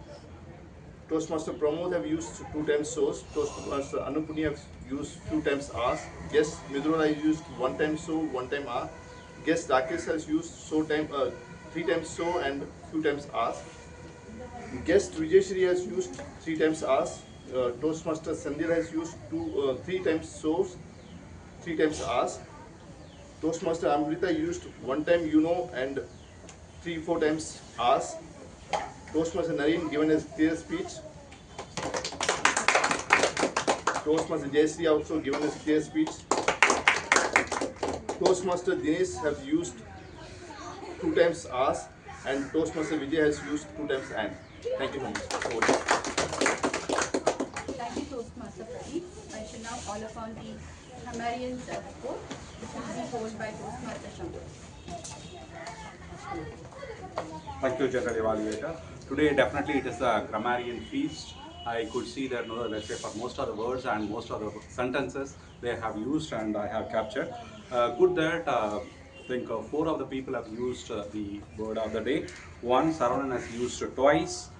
Toastmaster Pramodh have used 2 times so. Toastmaster Annaporani have used few times as. Guest Mridula has used 1 time so, 1 time as. Guest Rakesh has used 3 times so and few times as. Guest Vijayashree has used 3 times as. Toastmaster Senthil has used 3 times so, 3 times as. Toastmaster Amrita used one time and 3-4 times ask. Toastmaster Narendra given a clear speech. Toastmaster Jayashri also given a clear speech. Toastmaster Dinesh have used 2 times ask, and Toastmaster Vijay has used 2 times and. Thank you so much. Thank you, Toastmaster Pradeep. I shall now call upon the Grammarian's report, which will be told by Toastmaster Shankar. Thank you, General Evaluator. Today, definitely, it is a grammarian feast. I could see that, let's say, for most of the words and most of the sentences they have used and I have captured. Good that I think 4 of the people have used the word of the day. One, Saravanan has used twice.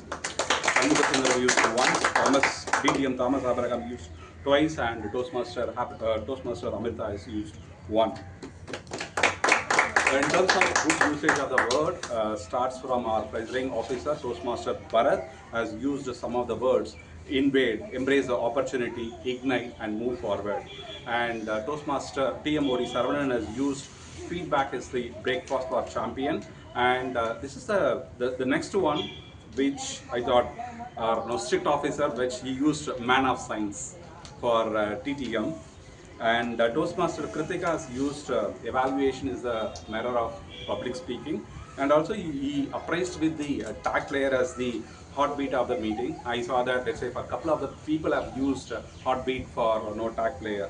Shanmughavel M used once. Thomas, DTM Thomas used twice, and Toastmaster Amirtha has used one. In terms of good usage of the word, starts from our presiding officer, Toastmaster Barath, has used some of the words: invade, embrace the opportunity, ignite, and move forward. And Toastmaster TMoD Saravanan has used feedback is the breakfast for champion. And this is the next one, which I thought our strict officer, which he used man of science for TTM. And Toastmaster Krithika has used evaluation is the mirror of public speaking, and also he appraised with the tag player as the heartbeat of the meeting. I saw that, let's say, for a couple of the people have used heartbeat for no tag player.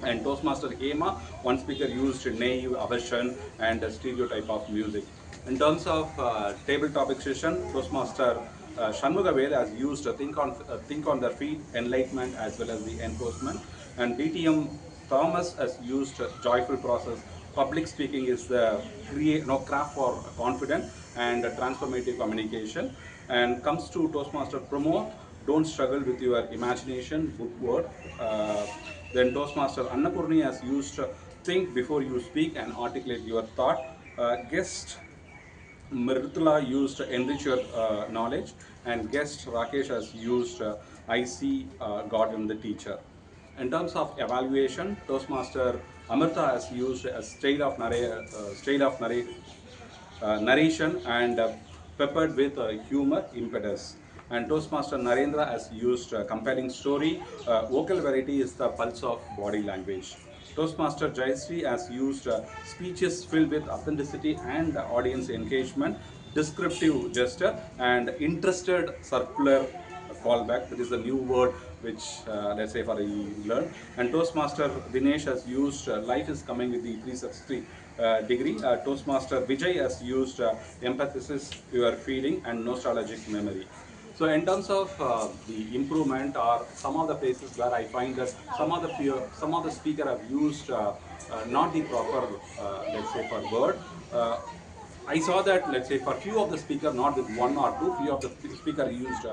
And Toastmaster Hema, one speaker used naive, aversion, and a stereotype of music. In terms of table topic session, Toastmaster Shanmughavel has used think on their feet, enlightenment as well as the enforcement. And DTM Thomas has used joyful process. Public speaking is the craft for confident and transformative communication. And comes to Toastmaster Pramodh, don't struggle with your imagination, book word. Then Toastmaster Annaporani has used think before you speak and articulate your thought. Guest Mridula used enrich your knowledge, and guest Rakesh has used I see God in the teacher. In terms of evaluation, Toastmaster Amirtha has used a narration and peppered with humor, impetus. And Toastmaster Narendra has used compelling story. Vocal variety is the pulse of body language. Toastmaster Jayashri has used speeches filled with authenticity and audience engagement, descriptive gesture, and interested circular callback. That is the new word which, let's say, for you learn. And Toastmaster Dinesh has used life is coming with the 360 degree. Toastmaster Vijay has used emphasis, your feeling, and nostalgic memory. So in terms of the improvement, or some of the places where I find that some of the speaker have used not the proper, let's say, for word. I saw that, let's say, for few of the speaker, not with one or two, few of the speaker used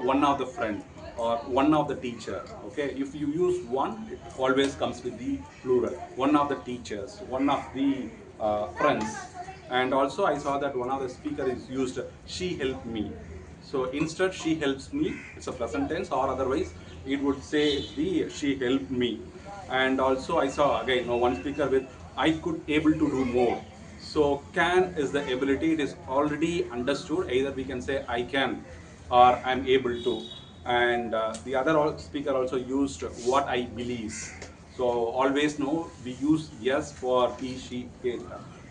one of the friend or one of the teacher. Okay, if you use one, it always comes with the plural. One of the teachers, one of the friends. And also I saw that one of the speaker is used she helped me. So instead she helps me, it's a present tense, or otherwise it would say the she helped me. And also I saw again one speaker with I could able to do more. So can is the ability, it is already understood, either we can say I can or I'm able to. And the other speaker also used what I believe. So always know we use yes for he, she, it.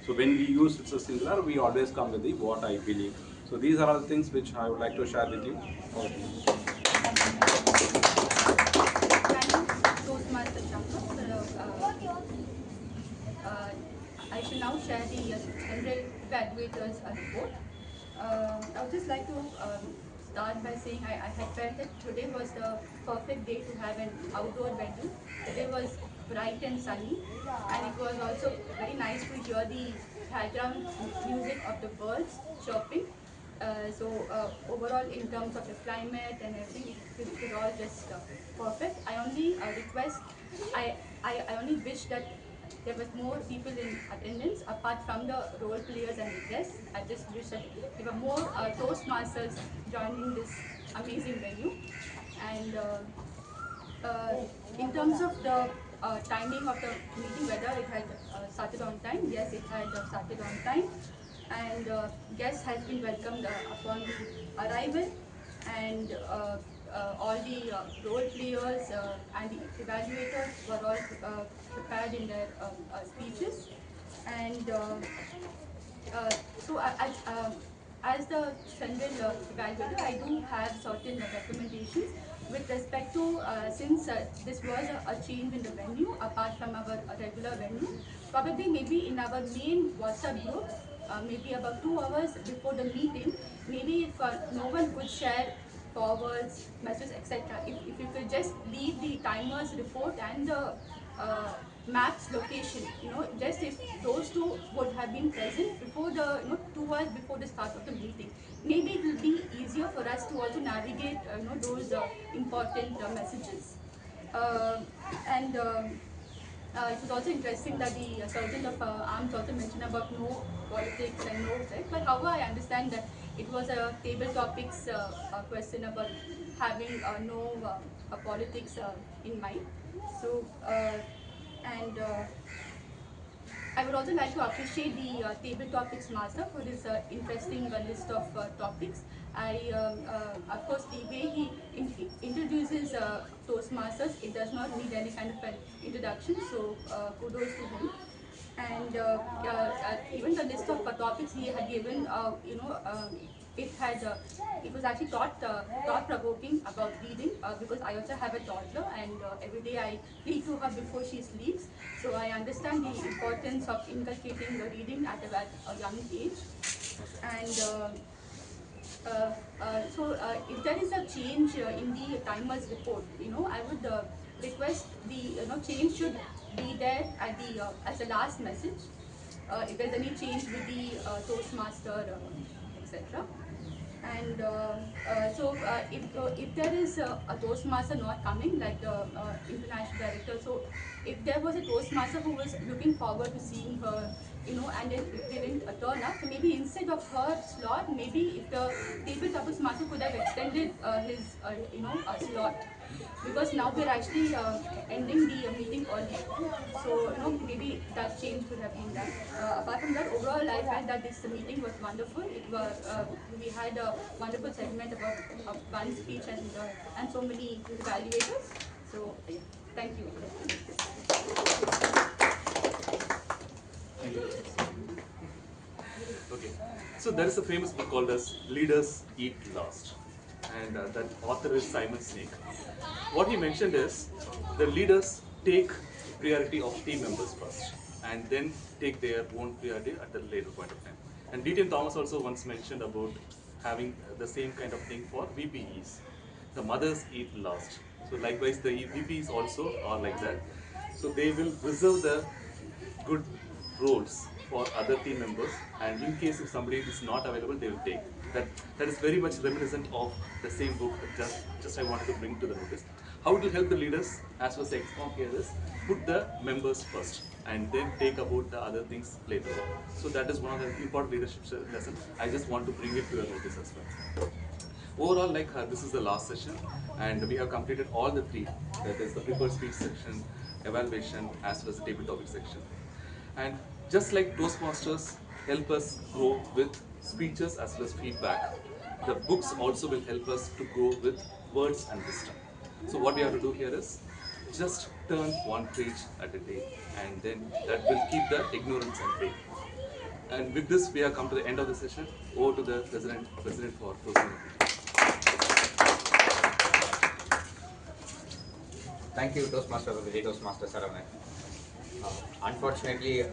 So when we use it's a singular, we always come with the what I believe. So these are all the things which I would like to share with you. Toastmaster Shankar. I shall now share the general evaluators report. I would just like to start by saying I had felt that today was the perfect day to have an outdoor venue. Today was bright and sunny, and it was also very nice to hear the background music of the birds chirping. Overall, in terms of the climate and everything, it was all just perfect. I only request, I only wish that there was more people in attendance apart from the role players and the guests. I just wish that there were more Toastmasters joining this amazing venue. And in terms of the timing of the meeting, whether it had started on time. Yes, it had started on time, and guest has been welcomed upon the arrival, and all the role players and the evaluators were all prepared in their speeches, and so as the Senthil evaluator, I do have certain recommendations with respect to, since this was a change in the venue, apart from our regular venue, probably maybe in our main WhatsApp group, maybe about 2 hours before the meeting, maybe if no one could share forwards, messages, etc. If you could just leave the timer's report and the maps location, just if those two would have been present before the, 2 hours before the start of the meeting, maybe it will be easier for us to also navigate, those important messages. And it was also interesting that the Sergeant of Arms also mentioned about no politics and no sex, but however I understand that it was a table topics question about having no politics in mind. So, and I would also like to appreciate the table topics master for this interesting list of topics. Of course, the way he introduces Toastmasters, it does not need any kind of an introduction, so kudos to him. And even the list of topics he had given, it was actually thought-provoking about reading, because I also have a toddler, and every day I read to her before she sleeps. So I understand the importance of inculcating the reading at a young age. And so if there is a change in the timer's report, I would request the change should be there at the as a last message. If there's any change with the Toastmaster, etc. And so if there is a Toastmaster not coming, like the international director, so if there was a Toastmaster who was looking forward to seeing her, and it didn't turn up, so maybe instead of her slot, maybe if the table topics master could have extended his slot, because now we're actually ending the meeting early, so maybe that change could have been done. Apart from that, overall I felt that this meeting was wonderful. It was we had a wonderful segment about one speech and so many evaluators. So yeah, thank you. Thank you. Okay, so there is a famous book called as Leaders Eat Last, and that author is Simon Sinek. What he mentioned is the leaders take priority of team members first, and then take their own priority at the later point of time. And DTM Thomas also once mentioned about having the same kind of thing for VPEs. The mothers eat last. So likewise, the VPs also are like that. So they will reserve the good roles for other team members, and in case if somebody is not available, they will take. That is very much reminiscent of the same book. Just I wanted to bring to the notice. How it will help the leaders, as was explained here, is put the members first and then take about the other things later on. So that is one of the important leadership lessons. I just want to bring it to your notice as well. Overall, this is the last session, and we have completed all the three. That is the prepared speech section, evaluation, as well as the table topic section. And just like Toastmasters help us grow with speeches as well as feedback, the books also will help us to grow with words and wisdom. So what we have to do here is just turn one page at a day, and then that will keep the ignorance at bay. And with this, we have come to the end of the session. Over to the President for closing. Thank you, Toastmaster of the Vijay Toastmaster Saravanan. Unfortunately,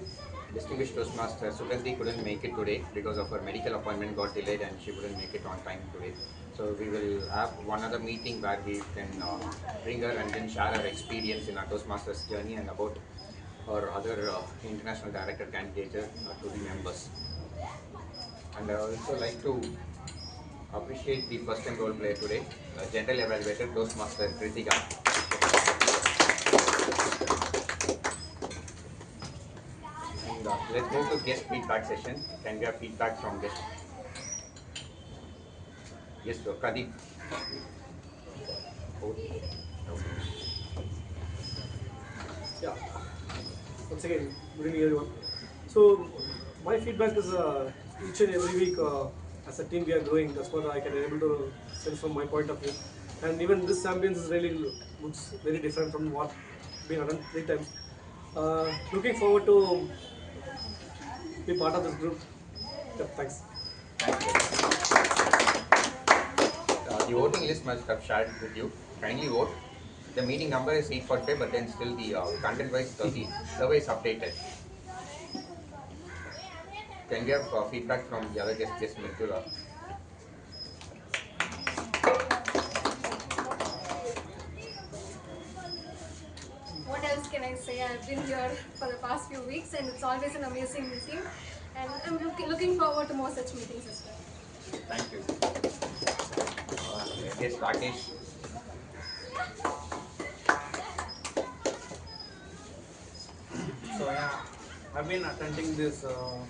distinguished Toastmaster Sugandhi couldn't make it today because of her medical appointment got delayed and she couldn't make it on time today. So we will have one other meeting where we can bring her and then share her experience in our Toastmasters journey and about her other international director candidate to the members. And I also like to appreciate the first time role player today, General Evaluator Toastmaster Krithika. And let's move to guest feedback session. Can we have feedback from guests? Yes, sir. Pradeep. Yeah. Once again, good evening everyone. So my feedback is each and every week as a team we are growing. That's what I can able to sense from my point of view. And even this ambience is really looks very different from what been done 3 times. Looking forward to be part of this group. Yep, thanks. The voting list must have shared with you. Kindly vote. The meeting number is 845, but then still the content-wise the survey is updated. Can we have feedback from the other guest, Mridula? What else can I say? I've been here for the past few weeks and it's always an amazing meeting. And I'm looking forward to more such meetings as well. Thank you. Yes, Rakesh. So yeah, I've been attending this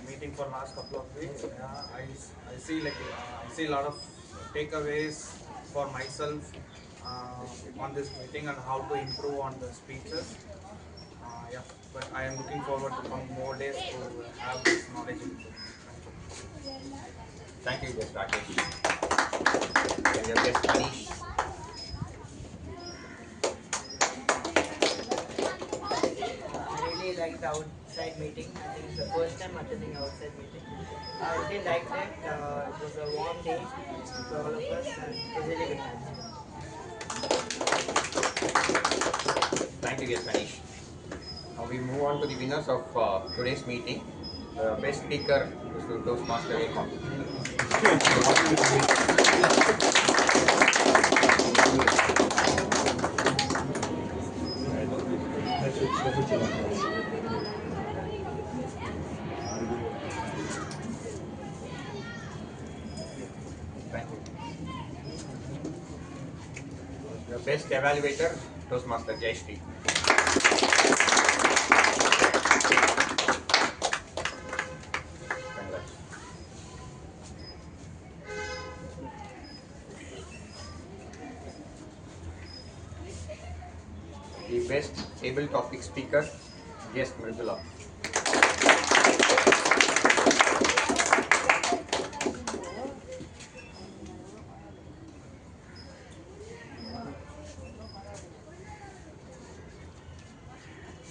meeting for last couple of weeks. Yeah, I see I see a lot of takeaways for myself on this meeting and how to improve on the speeches. Yeah, but I am looking forward to come more days to have this knowledge input. Thank you, yes, Rakesh. And your guest, Anish. I really liked the outside meeting. I think it's the first time attending outside meeting. I really liked it. It was a warm day for all of us and it was really good time. Thank you, yes, Anish. Now we move on to the winners of today's meeting. The best speaker is the Toastmaster A competition. Thank you. The best evaluator, Toastmaster Jayashri. The best table topic speaker, guest Mridula.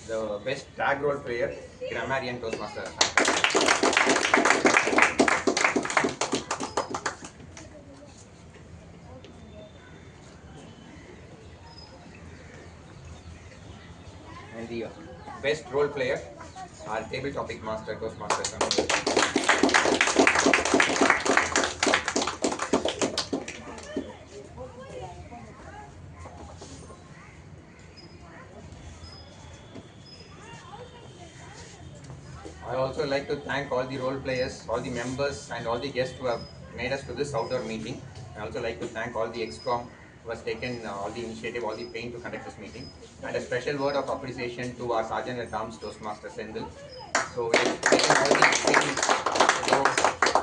The best tag role player, Grammarian Toastmaster. And the best role player, our table topic master, Toastmaster Shankar. I also like to thank all the role players, all the members and all the guests who have made us to this outdoor meeting. I also like to thank all the ExCom who has taken all the initiative, all the pain to conduct this meeting. And a special word of appreciation to our Sergeant at Arms Toastmaster Senthil. So we have taken all the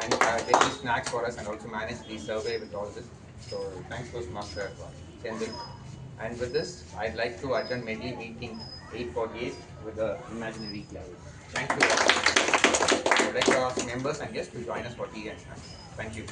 and getting snacks for us and also managed the survey with all this. So thanks Toastmaster Senthil. And with this, I'd like to adjourn Medley Meeting 848 with the imaginary cloud. Thank you. I would like to ask members and guests to join us for tea and snacks. Thank you.